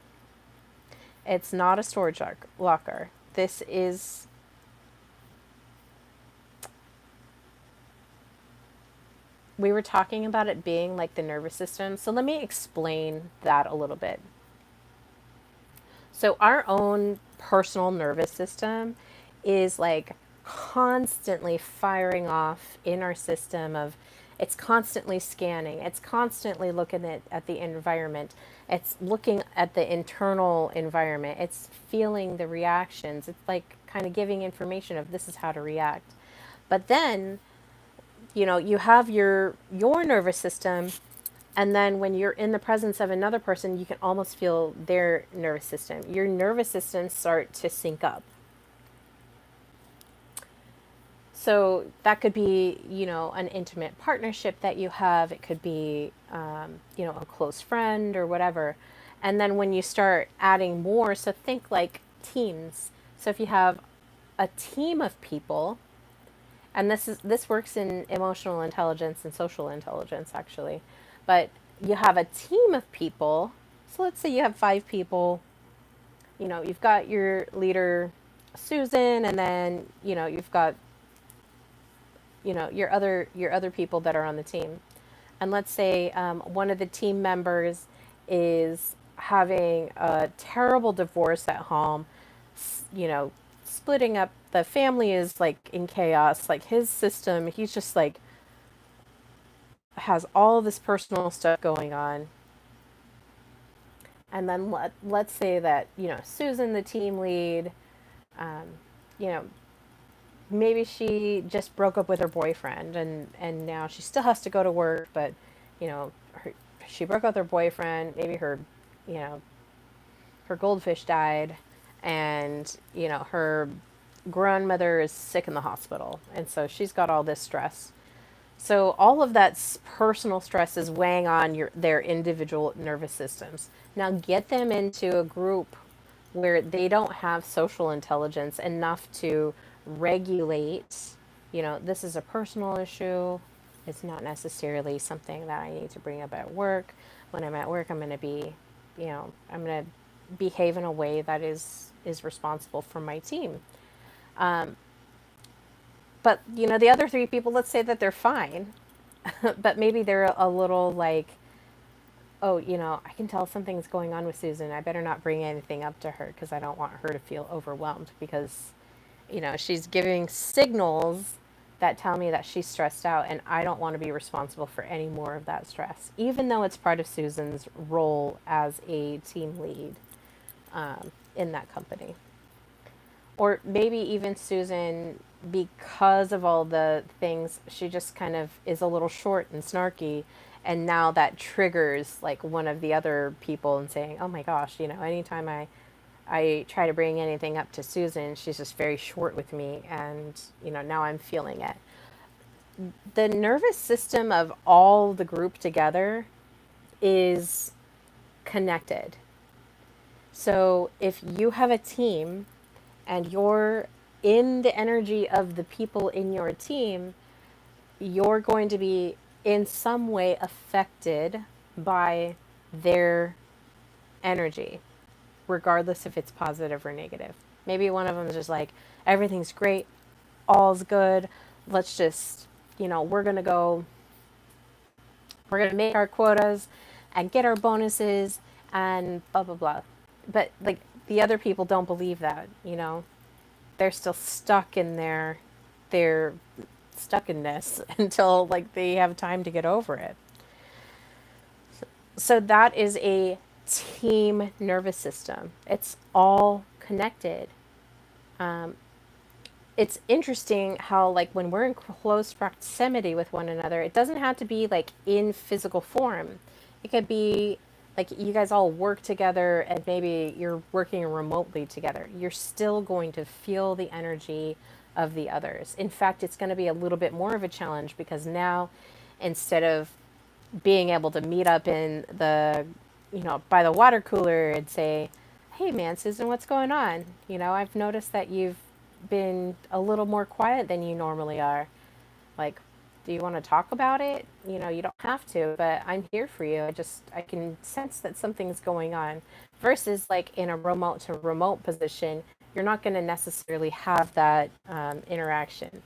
It's not a storage locker. This is we were talking about it being like the nervous system. So let me explain that a little bit. So our own personal nervous system is like constantly firing off in our system of it's constantly scanning, it's constantly looking at the environment, it's looking at the internal environment, it's feeling the reactions, it's like kind of giving information of this is how to react. But then you have your nervous system, and then when you're in the presence of another person, you can almost feel their nervous system. Your nervous systems start to sync up. So that could be, an intimate partnership that you have. It could be, a close friend or whatever. And then when you start adding more, so think like teams. So if you have a team of people, and this works in emotional intelligence and social intelligence actually, but you have a team of people. So let's say you have 5 people. You've got your leader Susan, and then you've got your other people that are on the team. And let's say one of the team members is having a terrible divorce at home, you know splitting up the family, is like in chaos, like his system, he's just like has all this personal stuff going on. And then let's say that Susan, the team lead, um, you know maybe she just broke up with her boyfriend, and now she still has to go to work, but you know, she broke up with her boyfriend. Maybe her, you know, her goldfish died, and you know, her grandmother is sick in the hospital, and so she's got all this stress. So all of that personal stress is weighing on their individual nervous systems. Now get them into a group where they don't have social intelligence enough to regulate, you know, this is a personal issue. It's not necessarily something that I need to bring up at work. When I'm at work, I'm going to be, you know, I'm going to behave in a way that is responsible for my team. But you know, the other three people, let's say that they're fine, but maybe they're a little like, oh, you know, I can tell something's going on with Susan. I better not bring anything up to her because I don't want her to feel overwhelmed because, you know, she's giving signals that tell me that she's stressed out, and I don't want to be responsible for any more of that stress, even though it's part of Susan's role as a team lead in that company. Or maybe even Susan, because of all the things, she just kind of is a little short and snarky. And now that triggers like one of the other people and saying, oh my gosh, you know, anytime I try to bring anything up to Susan, she's just very short with me. And, you know, now I'm feeling it. The nervous system of all the group together is connected. So if you have a team and you're in the energy of the people in your team, you're going to be in some way affected by their energy, regardless if it's positive or negative. Maybe one of them is just like, everything's great, all's good, let's just, you know, we're going to make our quotas and get our bonuses and blah, blah, blah. But like the other people don't believe that, you know, they're still stuck in their stuckenness until like they have time to get over it. So that is a team nervous system. It's all connected. It's interesting how like when we're in close proximity with one another, it doesn't have to be like in physical form. It could be like you guys all work together and maybe you're working remotely together. You're still going to feel the energy of the others. In fact, it's going to be a little bit more of a challenge because now instead of being able to meet up in the, you know, by the water cooler and say, hey man, Susan, what's going on? You know, I've noticed that you've been a little more quiet than you normally are. Like, do you want to talk about it? You know, you don't have to, but I'm here for you. I can sense that something's going on. Versus like in a remote to remote position, you're not going to necessarily have that interaction.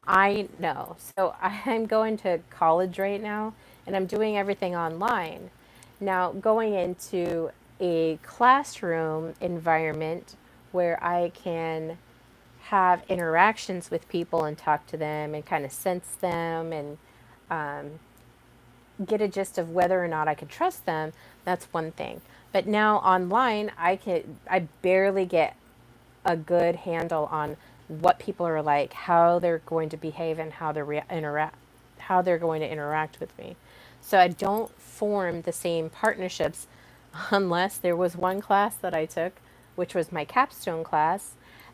I know. So I'm going to college right now and I'm doing everything online. Now, going into a classroom environment where I can have interactions with people and talk to them and kind of sense them and get a gist of whether or not I could trust them, that's one thing. But now online, I barely get a good handle on what people are like, how they're going to behave, and how they're going to interact with me. So I don't form the same partnerships unless there was one class that I took, which was my capstone class.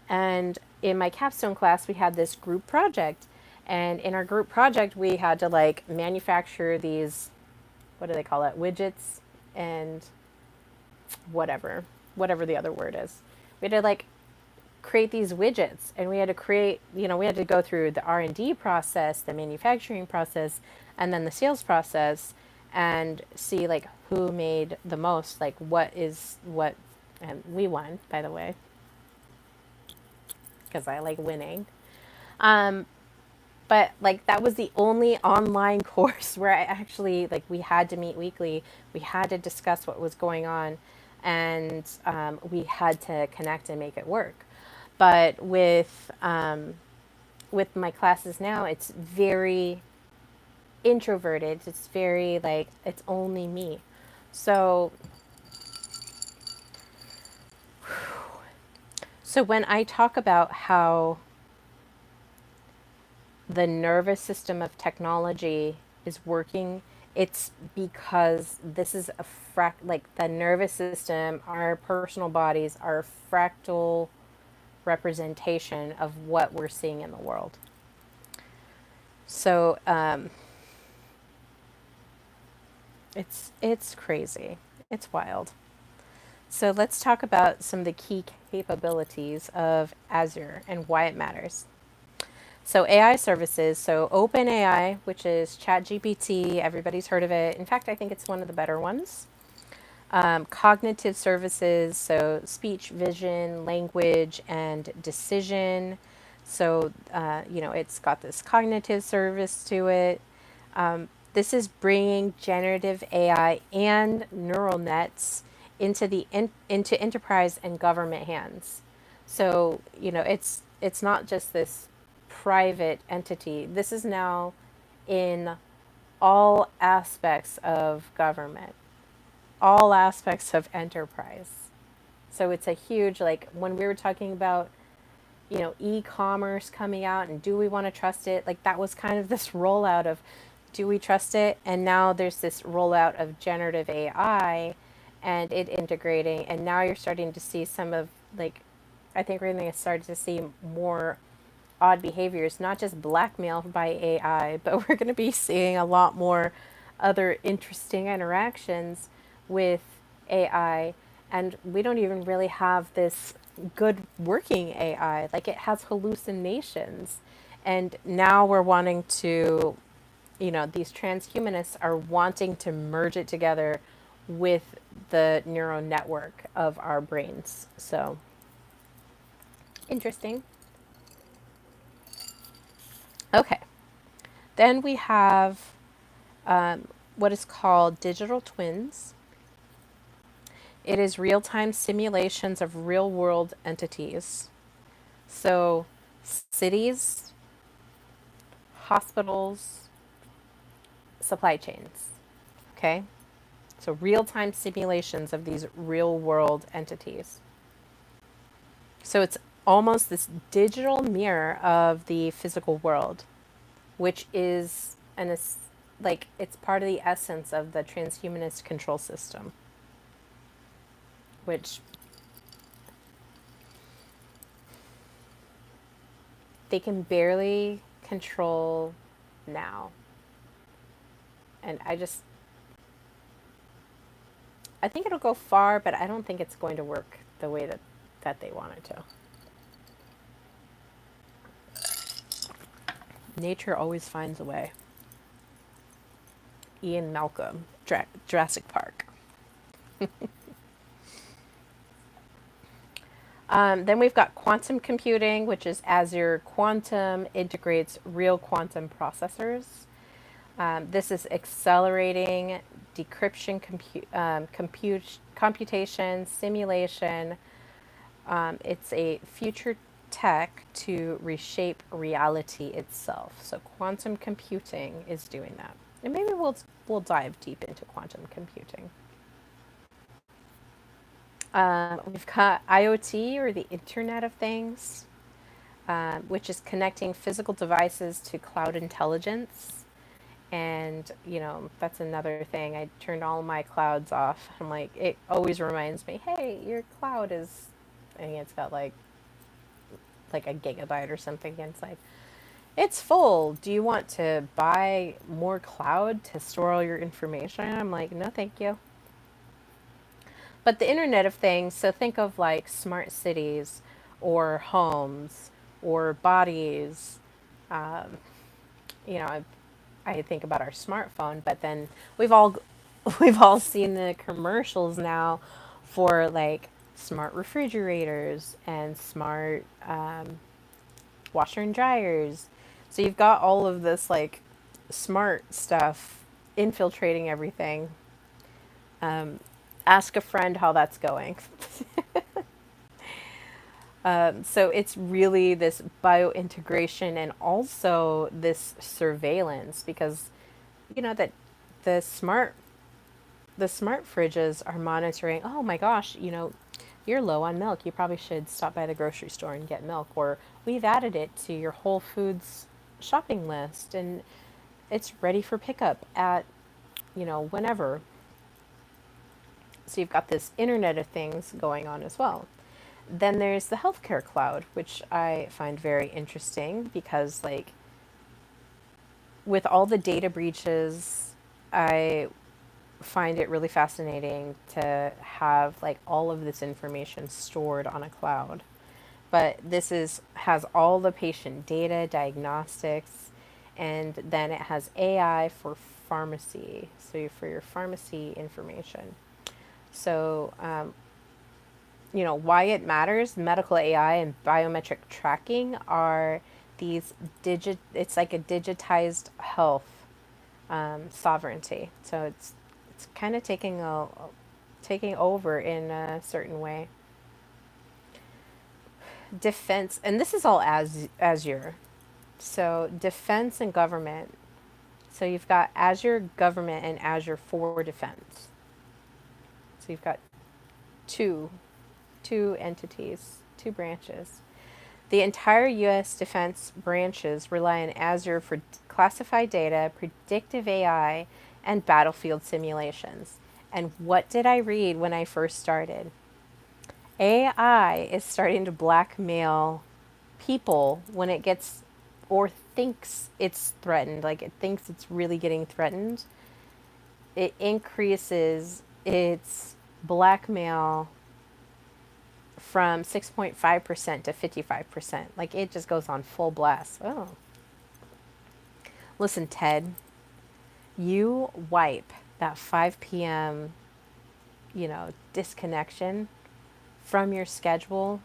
And in my capstone class, we had this group project. And in our group project, we had to like manufacture these, what do they call it? Widgets and whatever the other word is. We had to like create these widgets and we had to create, you know, we had to go through the R&D process, the manufacturing process, and then the sales process and see like who made the most, like what is what. And we won, by the way, because I like winning. But like that was the only online course where I actually like we had to meet weekly, we had to discuss what was going on, and we had to connect and make it work. But with my classes now, it's very introverted. It's very like it's only me. So so when I talk about how the nervous system of technology is working, it's because this is a like the nervous system, our personal bodies are a fractal representation of what we're seeing in the world. So it's crazy. It's wild. So let's talk about some of the key capabilities of Azure and why it matters. So AI services, so OpenAI, which is ChatGPT, everybody's heard of it. In fact, I think it's one of the better ones. Cognitive services, so speech, vision, language, and decision. So, it's got this cognitive service to it. This is bringing generative AI and neural nets into into enterprise and government hands. So, it's not just this private entity. This is now in all aspects of government, all aspects of enterprise. So it's a huge, like when we were talking about, e-commerce coming out and do we want to trust it? Like that was kind of this rollout of do we trust it? And now there's this rollout of generative AI and it integrating. And now you're starting to see some of like, I think we're going to start to see more odd behaviors, not just blackmail by AI, but we're going to be seeing a lot more other interesting interactions with AI. And we don't even really have this good working AI. Like it has hallucinations. And now we're wanting to, these transhumanists are wanting to merge it together with the neural network of our brains. So interesting. Okay. Then we have what is called digital twins. It is real time simulations of real world entities. So, cities, hospitals, supply chains. Okay? So, real time simulations of these real world entities. So, it's almost this digital mirror of the physical world, which is like it's part of the essence of the transhumanist control system, which they can barely control now. And I think it'll go far, but I don't think it's going to work the way that they want it to. Nature always finds a way. Ian Malcolm, Jurassic Park. Then we've got quantum computing, which is Azure Quantum integrates real quantum processors. This is accelerating decryption, computation, simulation. It's a future tech to reshape reality itself. So quantum computing is doing that. And maybe we'll dive deep into quantum computing. We've got IoT, or the Internet of Things, which is connecting physical devices to cloud intelligence. And, that's another thing. I turned all my clouds off. I'm like, it always reminds me, hey, your cloud is, I think it's got like a gigabyte or something. And it's like, it's full. Do you want to buy more cloud to store all your information? I'm like, no, thank you. But the Internet of Things, so think of like smart cities or homes or bodies. Um, I think about our smartphone, but then we've all we've all seen the commercials now for like smart refrigerators and smart washer and dryers. So you've got all of this like smart stuff infiltrating everything. Ask a friend how that's going. So it's really this biointegration and also this surveillance, because that the smart the smart fridges are monitoring, oh my gosh, you're low on milk. You probably should stop by the grocery store and get milk. Or we've added it to your Whole Foods shopping list, and it's ready for pickup at, whenever. So you've got this Internet of Things going on as well. Then there's the healthcare cloud, which I find very interesting because, like, with all the data breaches, I find it really fascinating to have like all of this information stored on a cloud. But this is has all the patient data, diagnostics, and then it has AI for pharmacy, so for your pharmacy information. So, why it matters, medical AI and biometric tracking are these it's like a digitized health sovereignty. So it's kind of taking over in a certain way. Defense, and this is all Azure. So defense and government. So you've got Azure government and Azure for defense. So you've got two two entities, two branches. The entire U.S. defense branches rely on Azure for classified data, predictive AI, and battlefield simulations. And what did I read when I first started? AI is starting to blackmail people when it gets or thinks it's threatened, like it thinks it's really getting threatened. It increases its blackmail from 6.5% to 55%. Like it just goes on full blast. Oh, listen, Ted, you wipe that 5 p.m., disconnection from your schedule,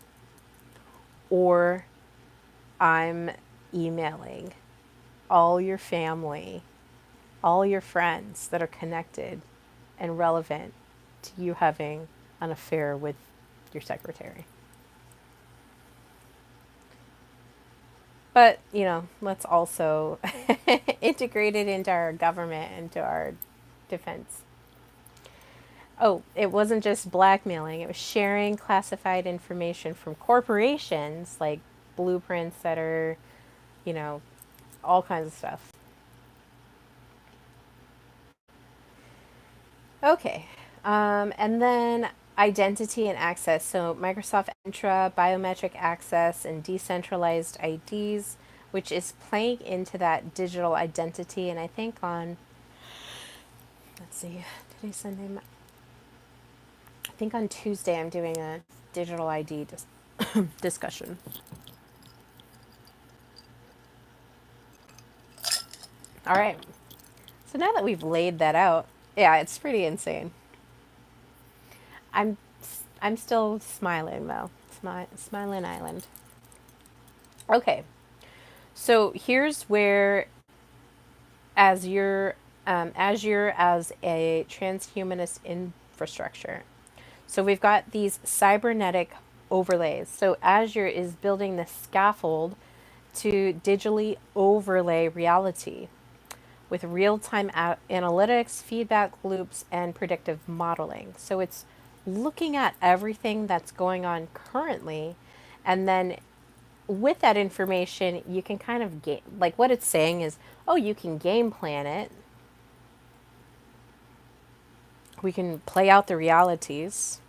or I'm emailing all your family, all your friends that are connected and relevant to you having an affair with your secretary. But, let's also integrate it into our government, into our defense. Oh, it wasn't just blackmailing, it was sharing classified information from corporations, like blueprints that are, you know, all kinds of stuff. Okay. And then identity and access. So Microsoft Entra, biometric access, and decentralized IDs, which is playing into that digital identity. And I think let's see, did I send him? I think on Tuesday I'm doing a digital ID discussion. All right. So now that we've laid that out, yeah, it's pretty insane. I'm I'm still smiling though. Smiling Island. Okay. So here's where Azure Azure as a transhumanist infrastructure. So we've got these cybernetic overlays. So Azure is building the scaffold to digitally overlay reality with real-time analytics, feedback loops, and predictive modeling. So it's looking at everything that's going on currently, and then with that information, you can kind of like what it's saying is, oh, you can game plan it. We can play out the realities.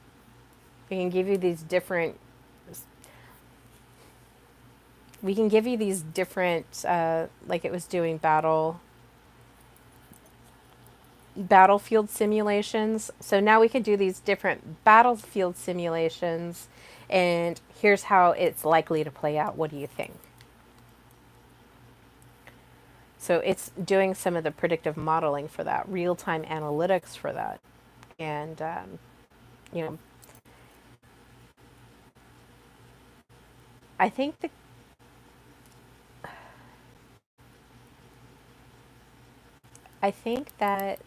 We can give you these different. We can give you these different, like it was doing battlefield simulations. So now we can do these different battlefield simulations, and here's how it's likely to play out. What do you think? So it's doing some of the predictive modeling for that, real-time analytics for that, and you know, I think the I think that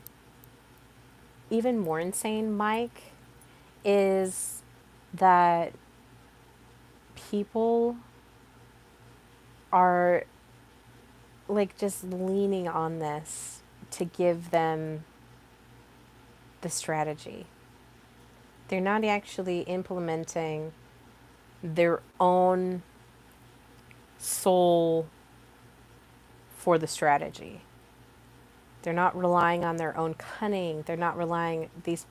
even more insane, Mike, is that people are like just leaning on this to give them the strategy. They're not actually implementing their own soul for the strategy. They're not relying on their own cunning. They're not relying these.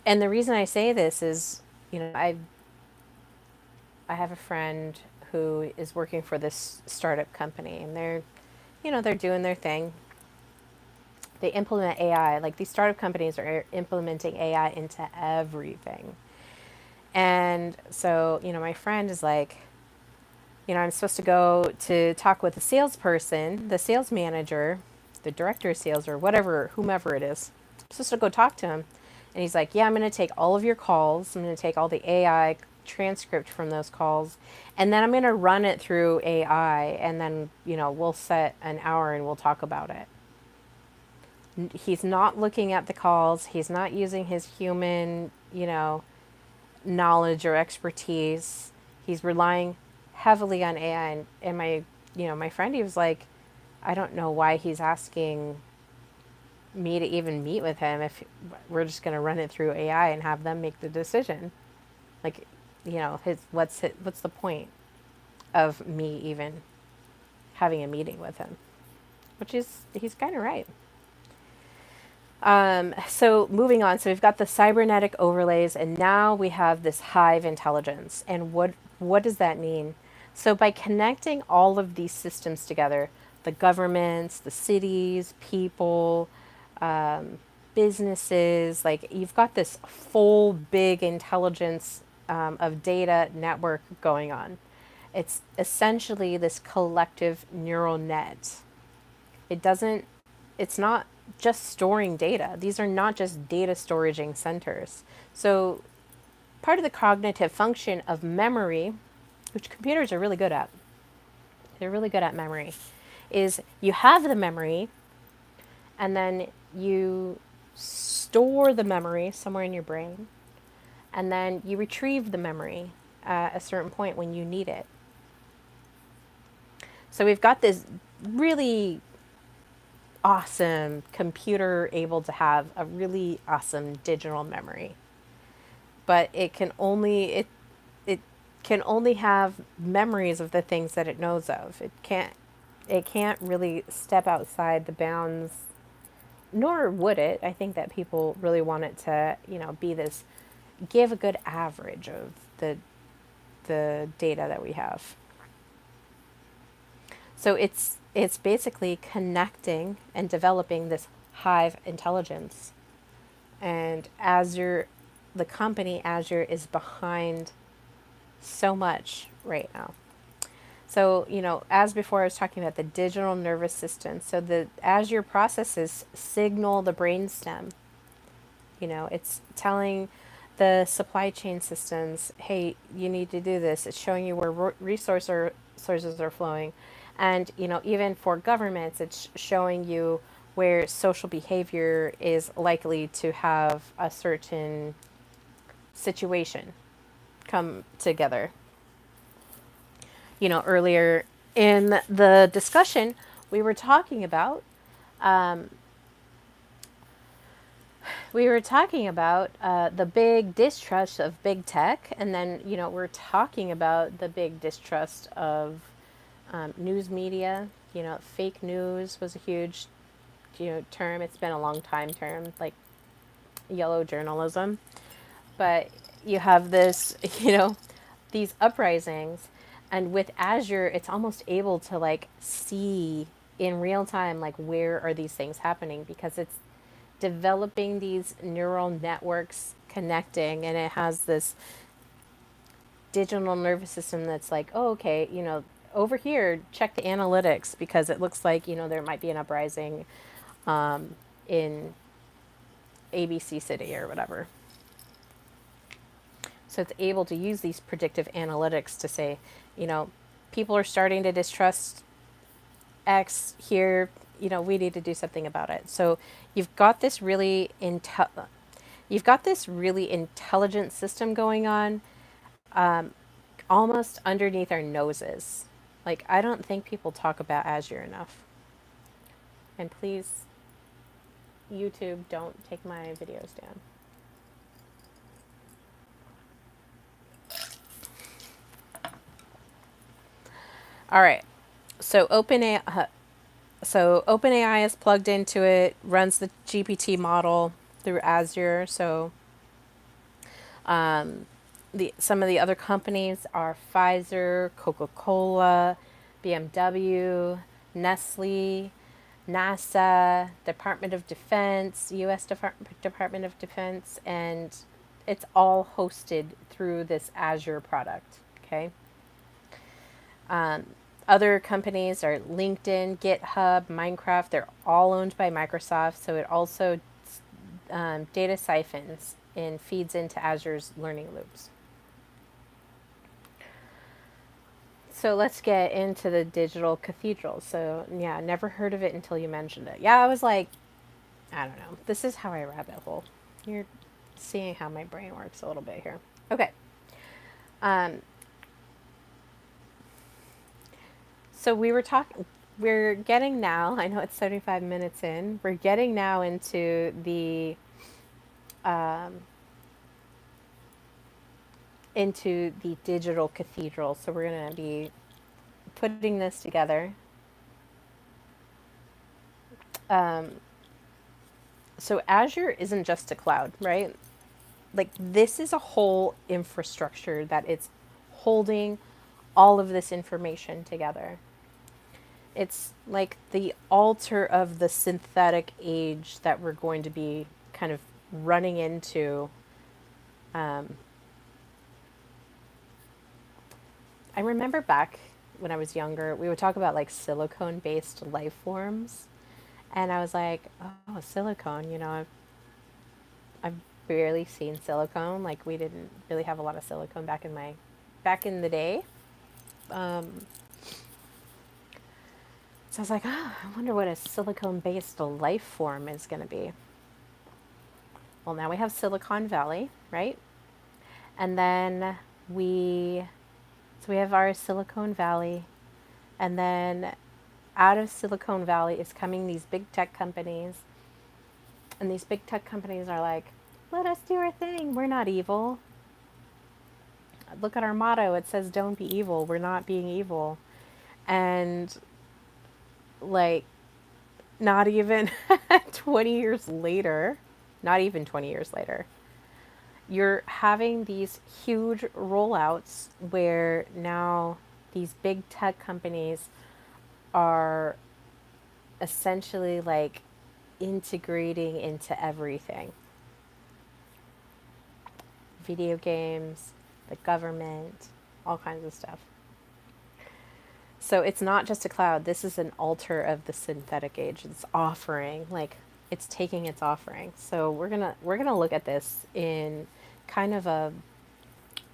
And the reason I say this is, I have a friend who is working for this startup company, and they're doing their thing. They implement AI. Like, these startup companies are implementing AI into everything. And so, my friend is like, I'm supposed to go to talk with the salesperson, the sales manager, the director of sales, or whatever, whomever it is. I'm supposed to go talk to him. And he's like, yeah, I'm going to take all of your calls. I'm going to take all the AI transcript from those calls. And then I'm going to run it through AI. And then, we'll set an hour and we'll talk about it. He's not looking at the calls. He's not using his human, knowledge or expertise. He's relying heavily on AI. And my friend, he was like, I don't know why he's asking me to even meet with him if we're just going to run it through AI and have them make the decision. Like, what's the point of me even having a meeting with him? He's kind of right. So moving on, so we've got the cybernetic overlays, and now we have this hive intelligence. And what does that mean? So by connecting all of these systems together, the governments, the cities, people, businesses, like, you've got this full big intelligence of data network going on. It's essentially this collective neural net. It's not just storing data. These are not just data storaging centers. So part of the cognitive function of memory, which computers are really good at, they're really good at memory, is you have the memory and then you store the memory somewhere in your brain, and then you retrieve the memory at a certain point when you need it. So we've got this really awesome computer able to have a really awesome digital memory, but it can only have memories of the things that it knows of. It can't really step outside the bounds, nor would it. I think that people really want it to, be this, give a good average of the data that we have. So it's basically connecting and developing this hive intelligence. And Azure, the company Azure, is behind so much right now. So, as before, I was talking about the digital nervous system. So the Azure processes signal the brainstem. It's telling the supply chain systems, hey, you need to do this. It's showing you where resources are flowing. And, even for governments, it's showing you where social behavior is likely to have a certain situation come together. Earlier in the discussion, we were talking about the big distrust of big tech, and then we're talking about the big distrust of news media. Fake news was a huge term. It's been a long time term, like yellow journalism. But you have this, these uprisings, and with Azure, it's almost able to like see in real time, like, where are these things happening, because it's developing these neural networks connecting, and it has this digital nervous system that's like, oh, okay, over here, check the analytics, because it looks like, there might be an uprising in ABC city or whatever. So it's able to use these predictive analytics to say, people are starting to distrust X here, we need to do something about it. So you've got this really intelligent system going on, almost underneath our noses. Like, I don't think people talk about Azure enough. And please, YouTube, don't take my videos down. All right. So OpenAI, So OpenAI is plugged into it, runs the GPT model through Azure. So some of the other companies are Pfizer, Coca-Cola, BMW, Nestle, NASA, Department of Defense, U.S. Department of Defense, and it's all hosted through this Azure product. Okay. Other companies are LinkedIn, GitHub, Minecraft. They're all owned by Microsoft. So it also data siphons and feeds into Azure's learning loops. So let's get into the Digital Cathedral. So yeah, never heard of it until you mentioned it. Yeah, I was like, I don't know. This is how I rabbit hole. You're seeing how my brain works a little bit here. Okay. Um, so we were talking. We're getting now. I know it's 75 minutes in. We're getting now into the Digital Cathedral. So we're gonna be putting this together. So Azure isn't just a cloud, right? Like this is a whole infrastructure that it's holding all of this information together. It's like the altar of the synthetic age that we're going to be kind of running into. I remember back when I was younger, we would talk about like silicone based life forms. And I was like, oh, silicone, I've barely seen silicone. Like we didn't really have a lot of silicone back in the day. So I was like, oh, I wonder what a silicone based life form is going to be. Well, now we have Silicon Valley, right? And then we, so we have our Silicon Valley, and then out of Silicon Valley is coming these big tech companies, and these big tech companies are like, let us do our thing. We're not evil. Look at our motto. It says, don't be evil. We're not being evil. And like, not even 20 years later, not even 20 years later, you're having these huge rollouts where now these big tech companies are essentially like integrating into everything: video games, the government, all kinds of stuff. So it's not just a cloud. This is an altar of the synthetic age. It's offering, like it's taking its offering. So we're gonna look at this in kind of a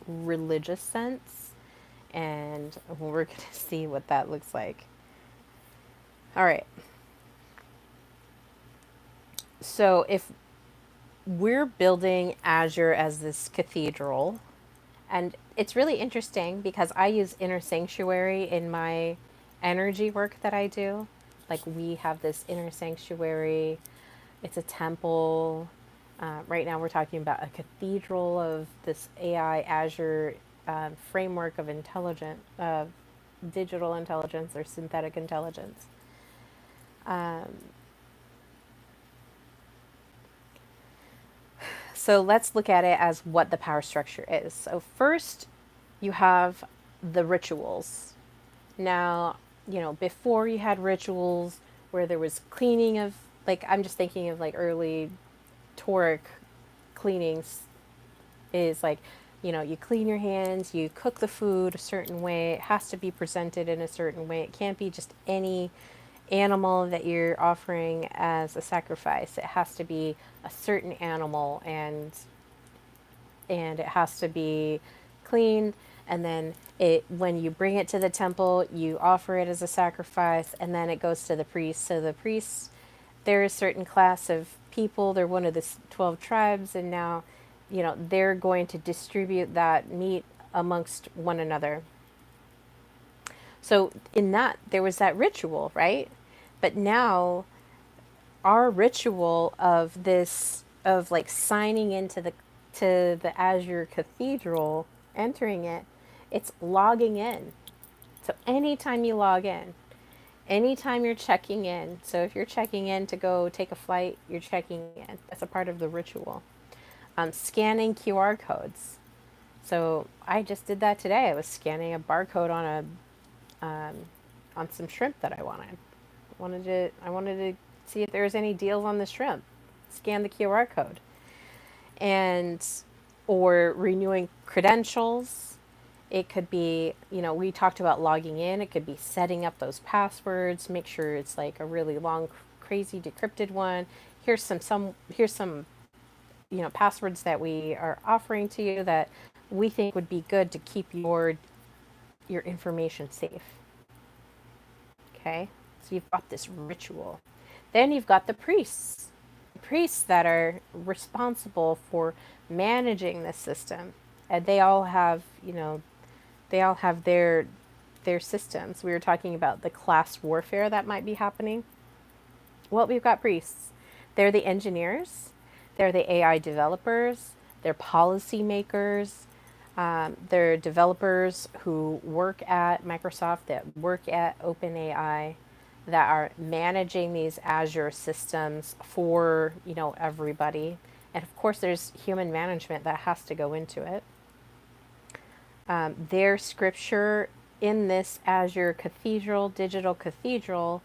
religious sense, and we're gonna see what that looks like. All right. So if we're building Azure as this cathedral, and it's really interesting because I use inner sanctuary in my energy work that I do. Like we have this inner sanctuary, it's a temple. Right now we're talking about a cathedral of this AI Azure framework of digital intelligence or synthetic intelligence. So let's look at it as what the power structure is. So first, you have the rituals. Now, before you had rituals where there was cleaning of, like, I'm just thinking of like early Tauric cleanings is like, you clean your hands, you cook the food a certain way, it has to be presented in a certain way. It can't be just any animal that you're offering as a sacrifice. It has to be a certain animal, and it has to be cleaned, and then when you bring it to the temple, you offer it as a sacrifice, and then it goes to the priest. So the priests, they're a certain class of people, they're one of the 12 tribes, and now they're going to distribute that meat amongst one another. So in that, there was that ritual, right? But now our ritual of this, of like signing into the Azure Cathedral, entering it, it's logging in. So anytime you log in, Anytime you're checking in, so if you're checking in to go take a flight, you're checking in. That's a part of the ritual. Scanning QR codes. So I just did that today. I was scanning a barcode on some shrimp that I wanted. I wanted to see if there was any deals on the shrimp. Scan the QR code. And or renewing credentials. It could be, we talked about logging in. It could be setting up those passwords, make sure it's like a really long, crazy decrypted one. Here's some passwords that we are offering to you that we think would be good to keep your information safe. Okay? So you've got this ritual. Then you've got the priests that are responsible for managing this system. And they all have, their systems. We were talking about the class warfare that might be happening. Well, we've got priests. They're the engineers, they're the AI developers, they're policy makers, they're developers who work at Microsoft, that work at OpenAI, that are managing these Azure systems for, everybody. And of course, there's human management that has to go into it. Their scripture in this Azure Cathedral, Digital Cathedral,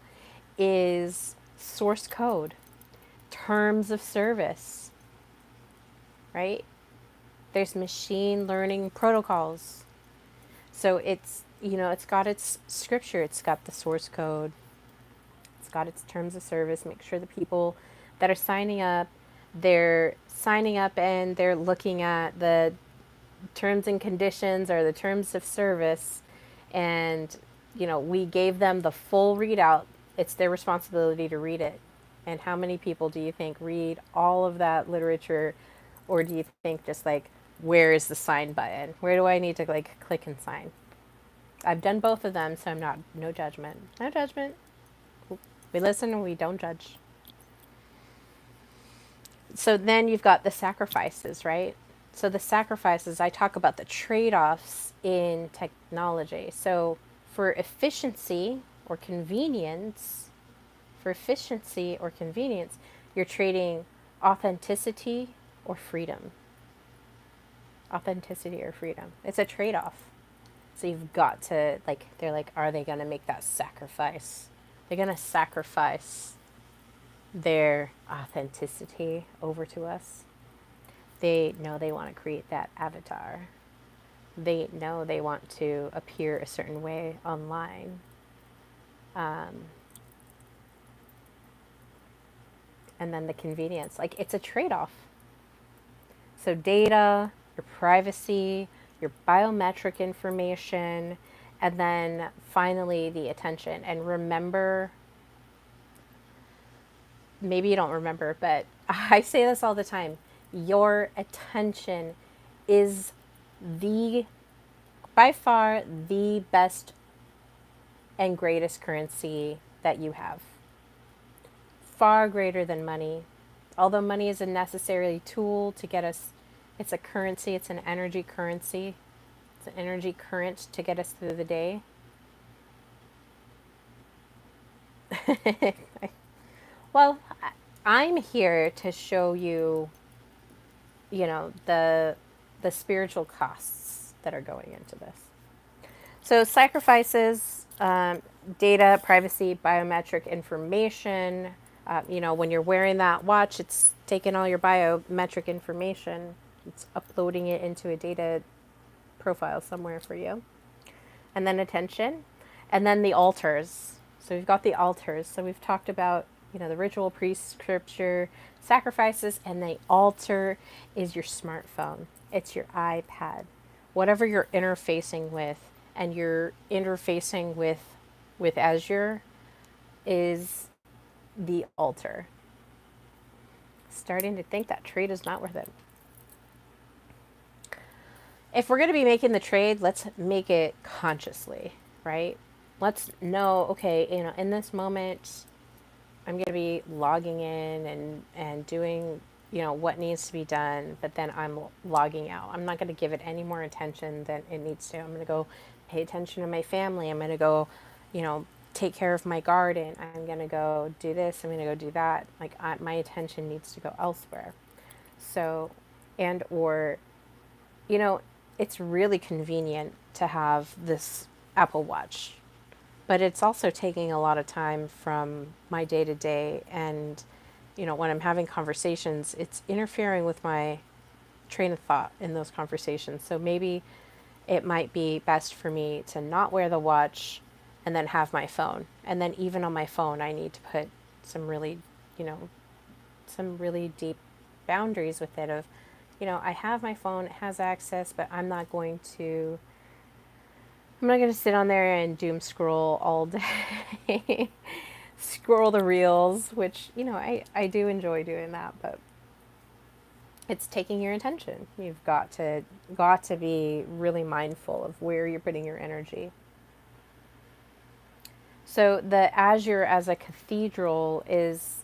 is source code, terms of service, right? There's machine learning protocols. So it's got its scripture, it's got the source code, it's got its terms of service. Make sure the people that are signing up, they're signing up and they're looking at the terms and conditions or the terms of service, and we gave them the full readout. It's their responsibility to read it. And how many people do you think read all of that literature, or do you think just like, where is the sign button, where do I need to like click and sign? I've done both of them, so I'm not, no judgment. We listen and we don't judge. So then you've got the sacrifices, right? So the sacrifices, I talk about the trade-offs in technology. So for efficiency or convenience, you're trading authenticity or freedom. Authenticity or freedom. It's a trade-off. So you've got to, like, they're like, are they going to make that sacrifice? They're going to sacrifice their authenticity over to us. They know they want to create that avatar. They know they want to appear a certain way online. And then the convenience, like, it's a trade-off. So data, your privacy, your biometric information, and then finally the attention. And remember, maybe you don't remember, but I say this all the time. Your attention is by far the best and greatest currency that you have. Far greater than money. Although money is a necessary tool to get us, it's a currency, it's an energy currency. It's an energy current to get us through the day. Well, I'm here to show you, the spiritual costs that are going into this. So sacrifices, data, privacy, biometric information. When you're wearing that watch, it's taking all your biometric information. It's uploading it into a data profile somewhere for you. And then attention. And then the altars. So we've got the altars. So we've talked about, the ritual, priest, scripture, sacrifices, and the altar is your smartphone. It's your iPad. Whatever you're interfacing with, and you're interfacing with Azure, is the altar. Starting to think that trade is not worth it. If we're going to be making the trade, let's make it consciously, right? Let's know, okay, in this moment, I'm going to be logging in and doing, what needs to be done, but then I'm logging out. I'm not going to give it any more attention than it needs to. I'm going to go pay attention to my family. I'm going to go, take care of my garden. I'm going to go do this. I'm going to go do that. Like my attention needs to go elsewhere. So, and or, you know, it's really convenient to have this Apple Watch, but it's also taking a lot of time from my day to day. And, you know, when I'm having conversations, it's interfering with my train of thought in those conversations. So maybe it might be best for me to not wear the watch and then have my phone. And then even on my phone, I need to put some really, you know, some really deep boundaries with it of, you know, I have my phone, it has access, but I'm not going to sit on there and doom scroll all day. Scroll the reels, which, you know, I do enjoy doing that, but it's taking your attention. You've got to be really mindful of where you're putting your energy. So the Azure as a cathedral is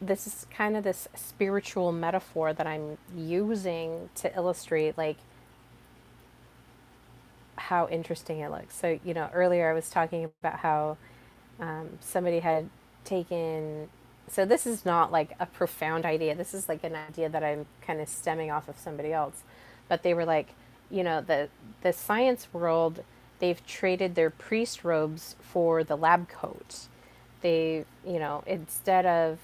this is kind of this spiritual metaphor that I'm using to illustrate like how interesting it looks. So, you know, earlier I was talking about how somebody had taken, so this is not like a profound idea. This is like an idea that I'm kind of stemming off of somebody else. But they were like, you know, the science world, they've traded their priest robes for the lab coat. They, you know, instead of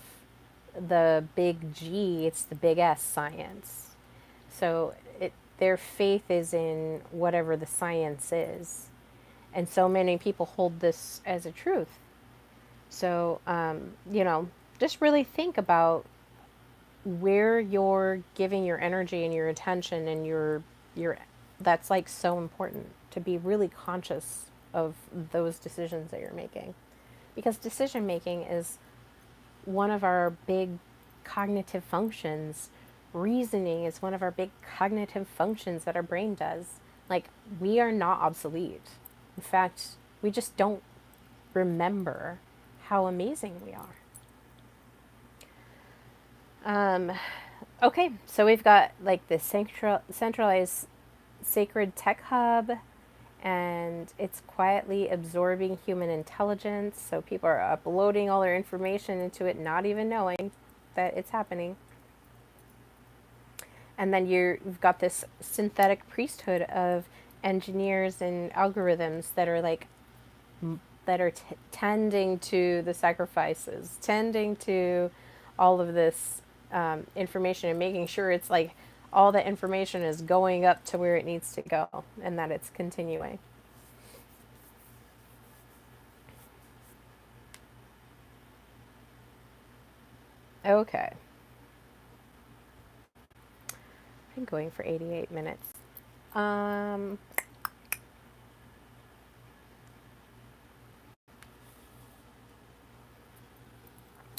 the big G, it's the big S, science. So their faith is in whatever the science is. And so many people hold this as a truth. So, you know, just really think about where you're giving your energy and your attention and your that's like so important to be really conscious of those decisions that you're making. Because decision making is one of our big cognitive functions. Reasoning is one of our big cognitive functions that our brain does. Like, we are not obsolete. In fact, we just don't remember how amazing we are. Okay, so we've got like this centralized sacred tech hub, and it's quietly absorbing human intelligence. So people are uploading all their information into it, not even knowing that it's happening. And then you've got this synthetic priesthood of engineers and algorithms that are like tending to the sacrifices, tending to all of this information and making sure it's like all the information is going up to where it needs to go and that it's continuing. Okay. I'm going for 88 minutes.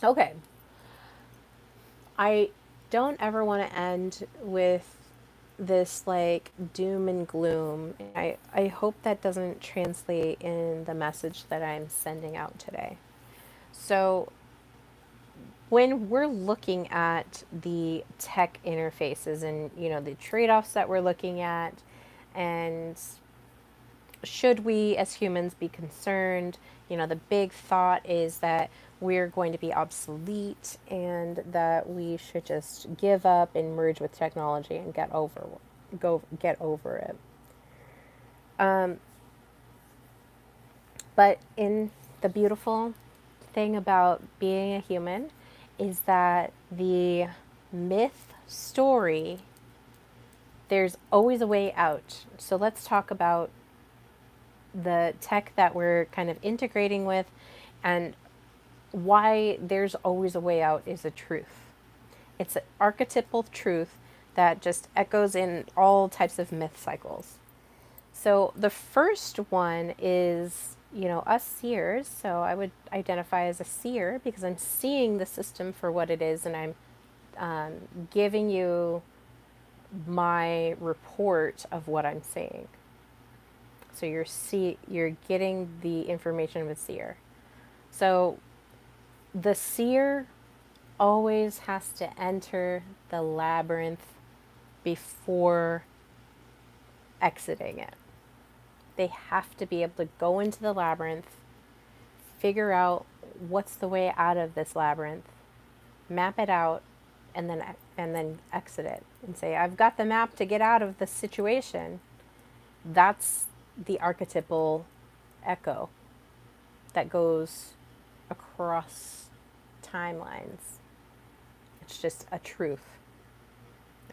Okay. I don't ever want to end with this like doom and gloom. I hope that doesn't translate in the message that I'm sending out today. So, when we're looking at the tech interfaces and, you know, the trade-offs that we're looking at, and should we as humans be concerned, you know, the big thought is that we're going to be obsolete and that we should just give up and merge with technology and get over it. But in the beautiful thing about being a human is that the myth story, there's always a way out. So let's talk about the tech that we're kind of integrating with and why there's always a way out is a truth. It's an archetypal truth that just echoes in all types of myth cycles. So the first one is, you know, us seers. So I would identify as a seer because I'm seeing the system for what it is and I'm giving you my report of what I'm seeing. So you're getting the information of a seer. So the seer always has to enter the labyrinth before exiting it. They have to be able to go into the labyrinth, figure out what's the way out of this labyrinth, map it out, and then exit it and say, I've got the map to get out of the situation. That's the archetypal echo that goes across timelines. It's just a truth.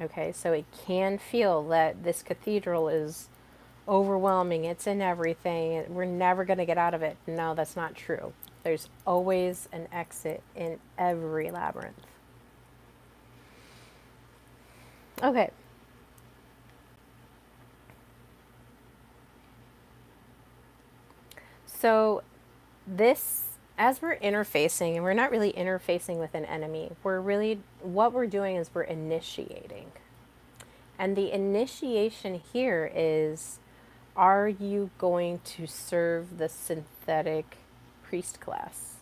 Okay, so it can feel that this cathedral is overwhelming, it's in everything, we're never going to get out of it. No, that's not true. There's always an exit in every labyrinth. Okay. So this, as we're interfacing, and we're not really interfacing with an enemy, what we're doing is we're initiating. And the initiation here is, are you going to serve the synthetic priest class?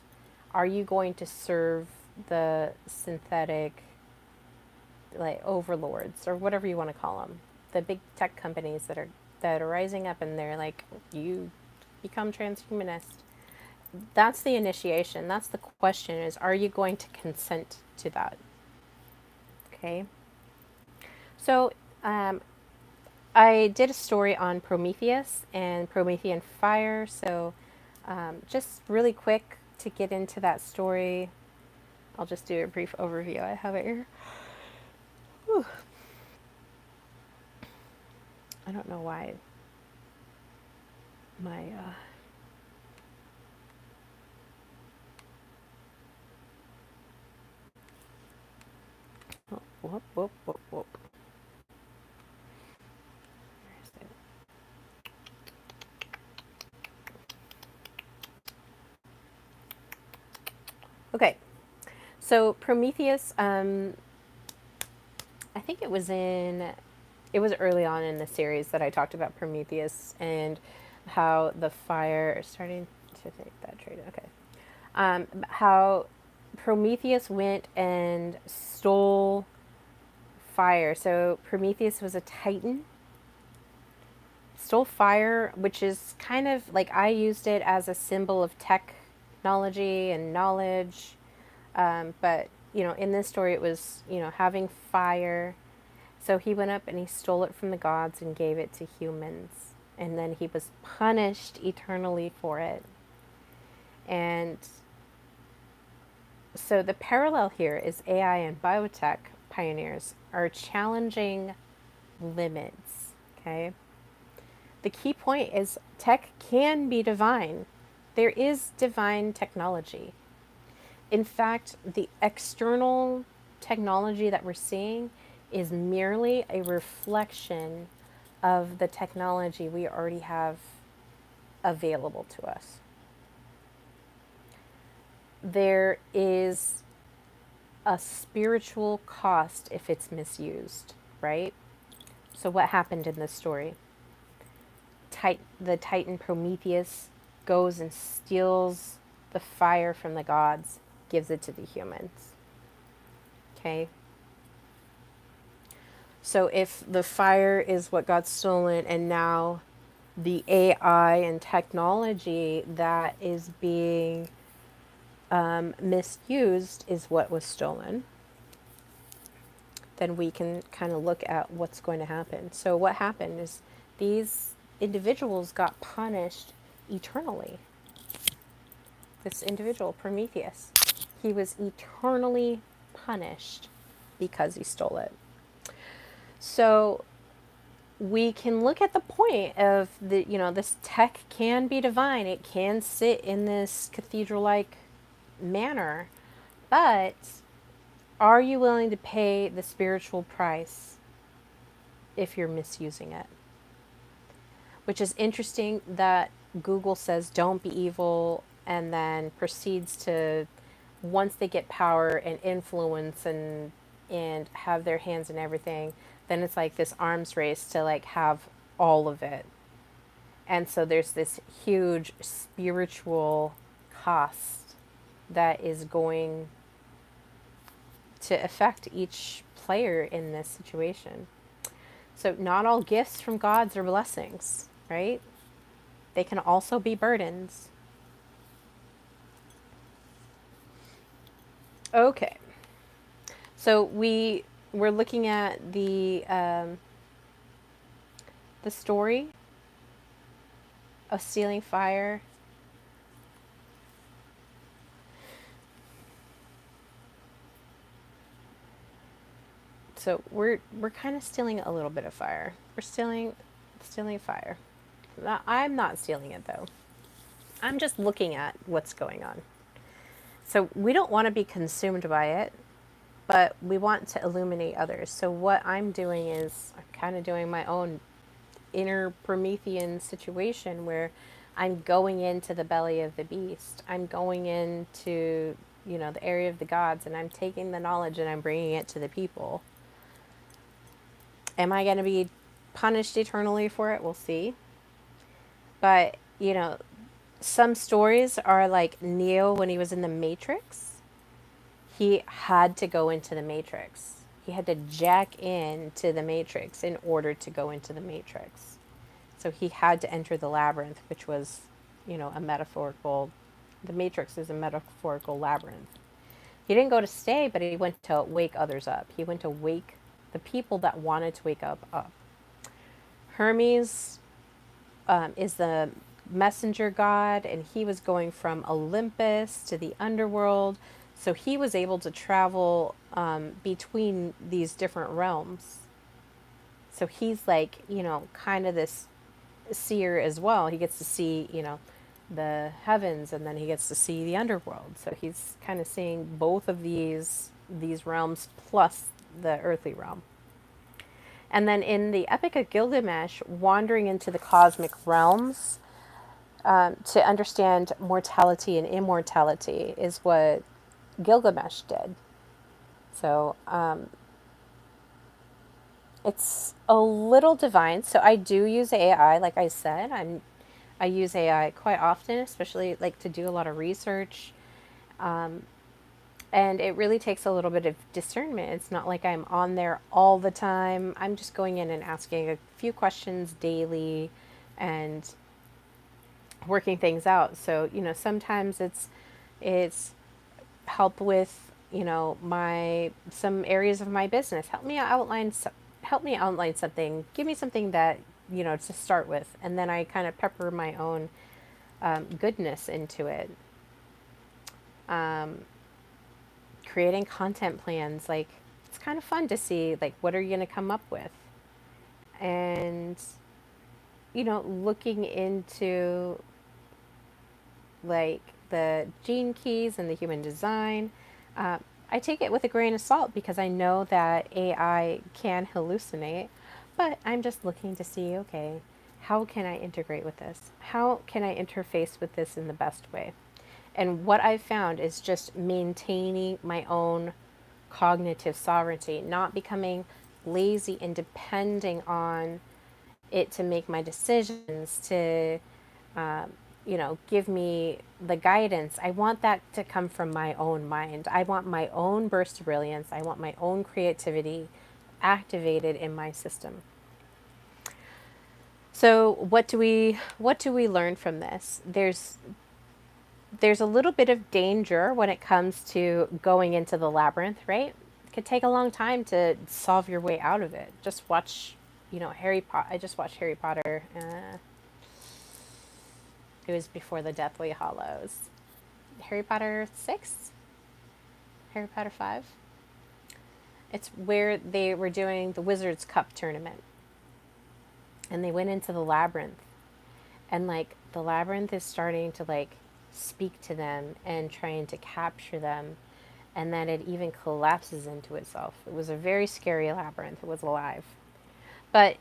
Are you going to serve the synthetic, like, overlords, or whatever you want to call them, the big tech companies that are rising up, and they're like, you become transhumanist? That's the initiation. That's the question, is, are you going to consent to that? Okay. So I did a story on Prometheus and Promethean fire. So just really quick to get into that story, I'll just do a brief overview. I have it here. Whew. I don't know why my oh, whoop, whoop, whoop, whoop. Where is it? Okay, so Prometheus, I think it was early on in the series that I talked about Prometheus and how the fire is starting to take that trade. Okay. How Prometheus went and stole fire. So Prometheus was a Titan, stole fire, which is kind of like, I used it as a symbol of technology and knowledge. But, in this story, it was, having fire. So he went up and he stole it from the gods and gave it to humans. And then he was punished eternally for it. And so the parallel here is AI and biotech pioneers are challenging limits. Okay. The key point is, tech can be divine. There is divine technology. In fact, the external technology that we're seeing is merely a reflection of the technology we already have available to us. There is a spiritual cost if it's misused, right? So what happened in this story? The Titan Prometheus goes and steals the fire from the gods, gives it to the humans. Okay? So if the fire is what got stolen, and now the AI and technology that is being misused is what was stolen, then we can kind of look at what's going to happen. So what happened is, these individuals got punished eternally. This individual, Prometheus, he was eternally punished because he stole it. So we can look at the point of this tech can be divine. It can sit in this cathedral-like manner, but are you willing to pay the spiritual price if you're misusing it? Which is interesting that Google says don't be evil, and then proceeds to, once they get power and influence and have their hands in everything, then it's like this arms race to like have all of it. And so there's this huge spiritual cost that is going to affect each player in this situation. So not all gifts from gods are blessings, right? They can also be burdens. Okay. So we're looking at the story of stealing fire. So we're kind of stealing a little bit of fire. We're stealing fire. I'm not stealing it though. I'm just looking at what's going on. So we don't want to be consumed by it, but we want to illuminate others. So what I'm doing is I'm kind of doing my own inner Promethean situation where I'm going into the belly of the beast. I'm going into, the area of the gods, and I'm taking the knowledge and I'm bringing it to the people. Am I going to be punished eternally for it? We'll see. But, some stories are like Neo when he was in the Matrix. He had to go into the Matrix. He had to jack into the Matrix in order to go into the Matrix. So he had to enter the labyrinth, which was, the Matrix is a metaphorical labyrinth. He didn't go to stay, but he went to wake others up. He went to wake the people that wanted to wake up. Hermes is the messenger god, and he was going from Olympus to the underworld. So he was able to travel between these different realms. So he's like, kind of this seer as well. He gets to see, the heavens, and then he gets to see the underworld. So he's kind of seeing both of these realms plus the earthly realm. And then in the Epic of Gilgamesh, wandering into the cosmic realms to understand mortality and immortality is what Gilgamesh did. So it's a little divine. So I do use AI, like I said. I use AI quite often, especially like to do a lot of research. And it really takes a little bit of discernment. It's not like I'm on there all the time. I'm just going in and asking a few questions daily and working things out. So, sometimes it's help with, my some areas of my business. Help me outline something. Give me something that, to start with, and then I kind of pepper my own goodness into it. Creating content plans, like it's kind of fun to see like what are you going to come up with, and looking into like the gene keys and the human design. I take it with a grain of salt because I know that AI can hallucinate, but I'm just looking to see, okay, how can I integrate with this? How can I interface with this in the best way? And what I've found is just maintaining my own cognitive sovereignty, not becoming lazy and depending on it to make my decisions, to give me the guidance. I want that to come from my own mind. I want my own burst of brilliance. I want my own creativity activated in my system. So what do we learn from this? There's a little bit of danger when it comes to going into the labyrinth, right? It could take a long time to solve your way out of it. Just watch, Harry Potter. I just watched Harry Potter. It was before the Deathly Hallows. Harry Potter 6? Harry Potter 5? It's where they were doing the Wizard's Cup tournament. And they went into the labyrinth. And like the labyrinth is starting to like speak to them and trying to capture them, and then it even collapses into itself. It was a very scary labyrinth. It was alive. But,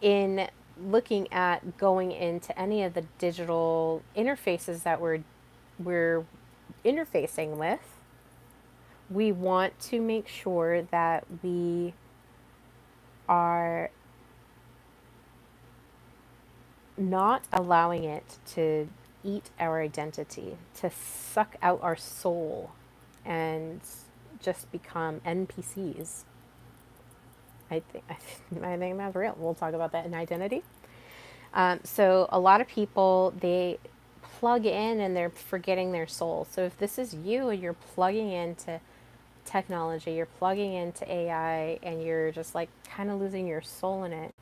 in looking at going into any of the digital interfaces that we're interfacing with, we want to make sure that we are not allowing it to eat our identity, to suck out our soul and just become NPCs. I think that's real. We'll talk about that in identity. So a lot of people, they plug in and they're forgetting their soul. So if this is you and you're plugging into technology, you're plugging into AI, and you're just like kind of losing your soul in it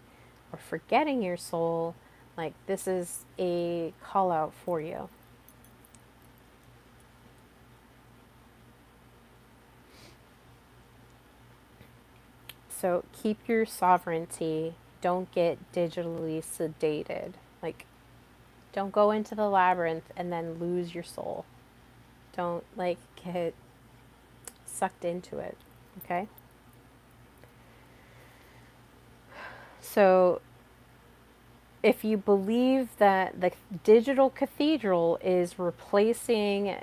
or forgetting your soul, like this is a call out for you. So keep your sovereignty. Don't get digitally sedated. Like, don't go into the labyrinth and then lose your soul. Don't like get sucked into it. Okay? So if you believe that the digital cathedral is replacing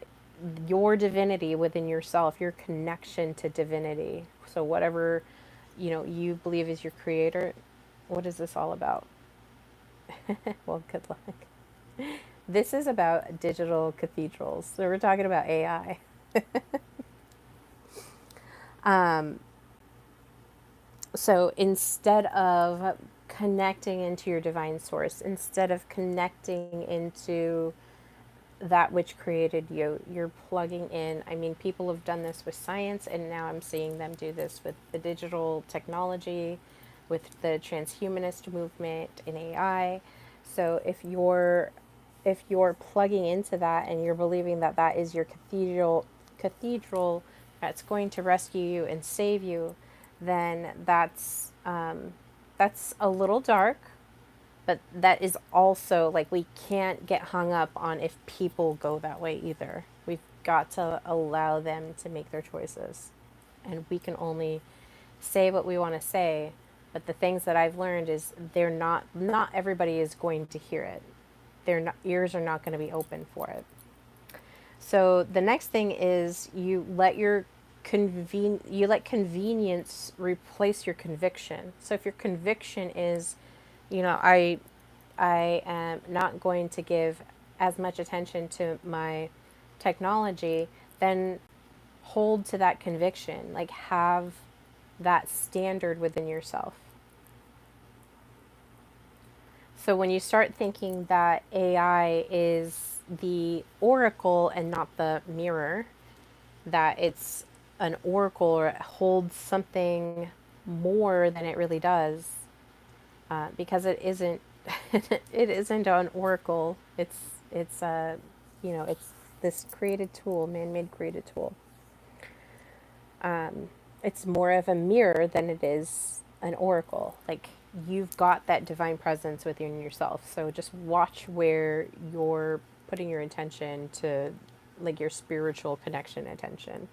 your divinity within yourself, your connection to divinity, so whatever you believe is your creator, what is this all about? Well, good luck. This is about digital cathedrals. So we're talking about AI. Um, so instead of connecting into your divine source, instead of connecting into that which created you, you're plugging in. I mean, people have done this with science, and now I'm seeing them do this with the digital technology, with the transhumanist movement in AI. So if you're plugging into that and you're believing that that is your cathedral that's going to rescue you and save you, then that's a little dark, but that is also like we can't get hung up on if people go that way either. We've got to allow them to make their choices. And we can only say what we want to say, but the things that I've learned is not everybody is going to hear it. Their ears are not going to be open for it. So the next thing is you let convenience replace your conviction. So if your conviction is, I am not going to give as much attention to my technology, then hold to that conviction. Like, have that standard within yourself. So when you start thinking that AI is the oracle and not the mirror, that it's an oracle or it holds something more than it really does, because it isn't. It isn't an oracle. It's this created tool, man-made created tool. It's more of a mirror than it is an oracle. Like, you've got that divine presence within yourself. So just watch where you're putting your attention to, like your spiritual connection attention.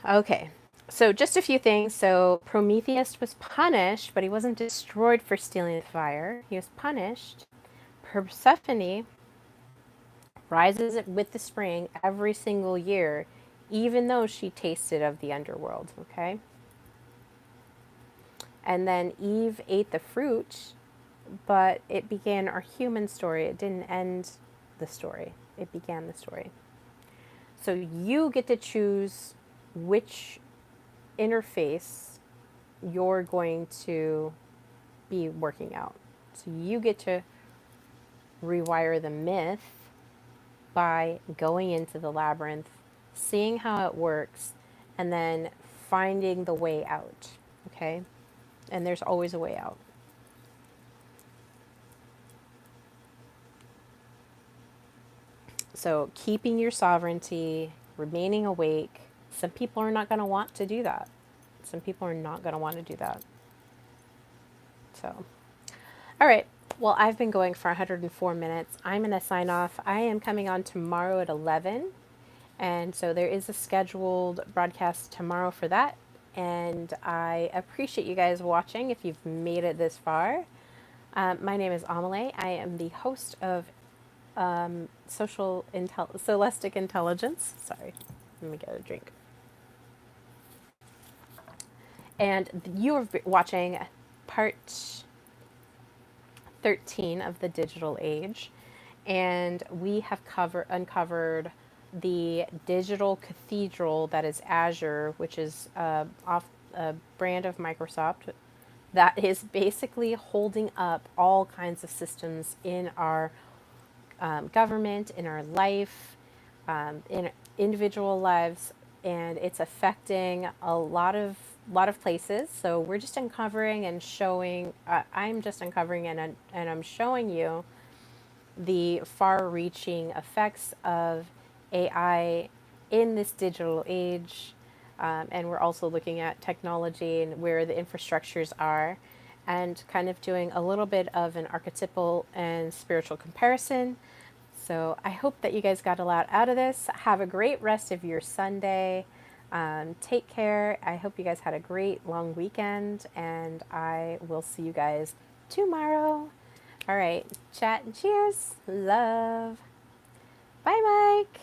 Okay. So just a few things. So Prometheus was punished, but he wasn't destroyed for stealing the fire. He was punished. Persephone rises with the spring every single year, even though she tasted of the underworld. Okay. And then Eve ate the fruit, but it began our human story. It didn't end the story, it began the story. So you get to choose which interface you're going to be working out. So you get to rewire the myth by going into the labyrinth, seeing how it works, and then finding the way out. Okay? And there's always a way out. So keeping your sovereignty, remaining awake. Some people are not going to want to do that. Some people are not going to want to do that. So, all right. Well, I've been going for 104 minutes. I'm going to sign off. I am coming on tomorrow at 11. And so there is a scheduled broadcast tomorrow for that. And I appreciate you guys watching if you've made it this far. My name is Amelie. I am the host of Soulestic Intelligence. Sorry, let me get a drink. And you're watching part 13 of the digital age, and we have uncovered the digital cathedral that is Azure, which is off a brand of Microsoft that is basically holding up all kinds of systems in our government, in our life, in individual lives, and it's affecting a lot of places. So we're just uncovering and showing. I'm just uncovering and I'm showing you the far-reaching effects of AI in this digital age. And we're also looking at technology and where the infrastructures are, and kind of doing a little bit of an archetypal and spiritual comparison. So I hope that you guys got a lot out of this. Have a great rest of your Sunday. Take care. I hope you guys had a great long weekend, and I will see you guys tomorrow. All right, chat and cheers. Love. Bye, Mike.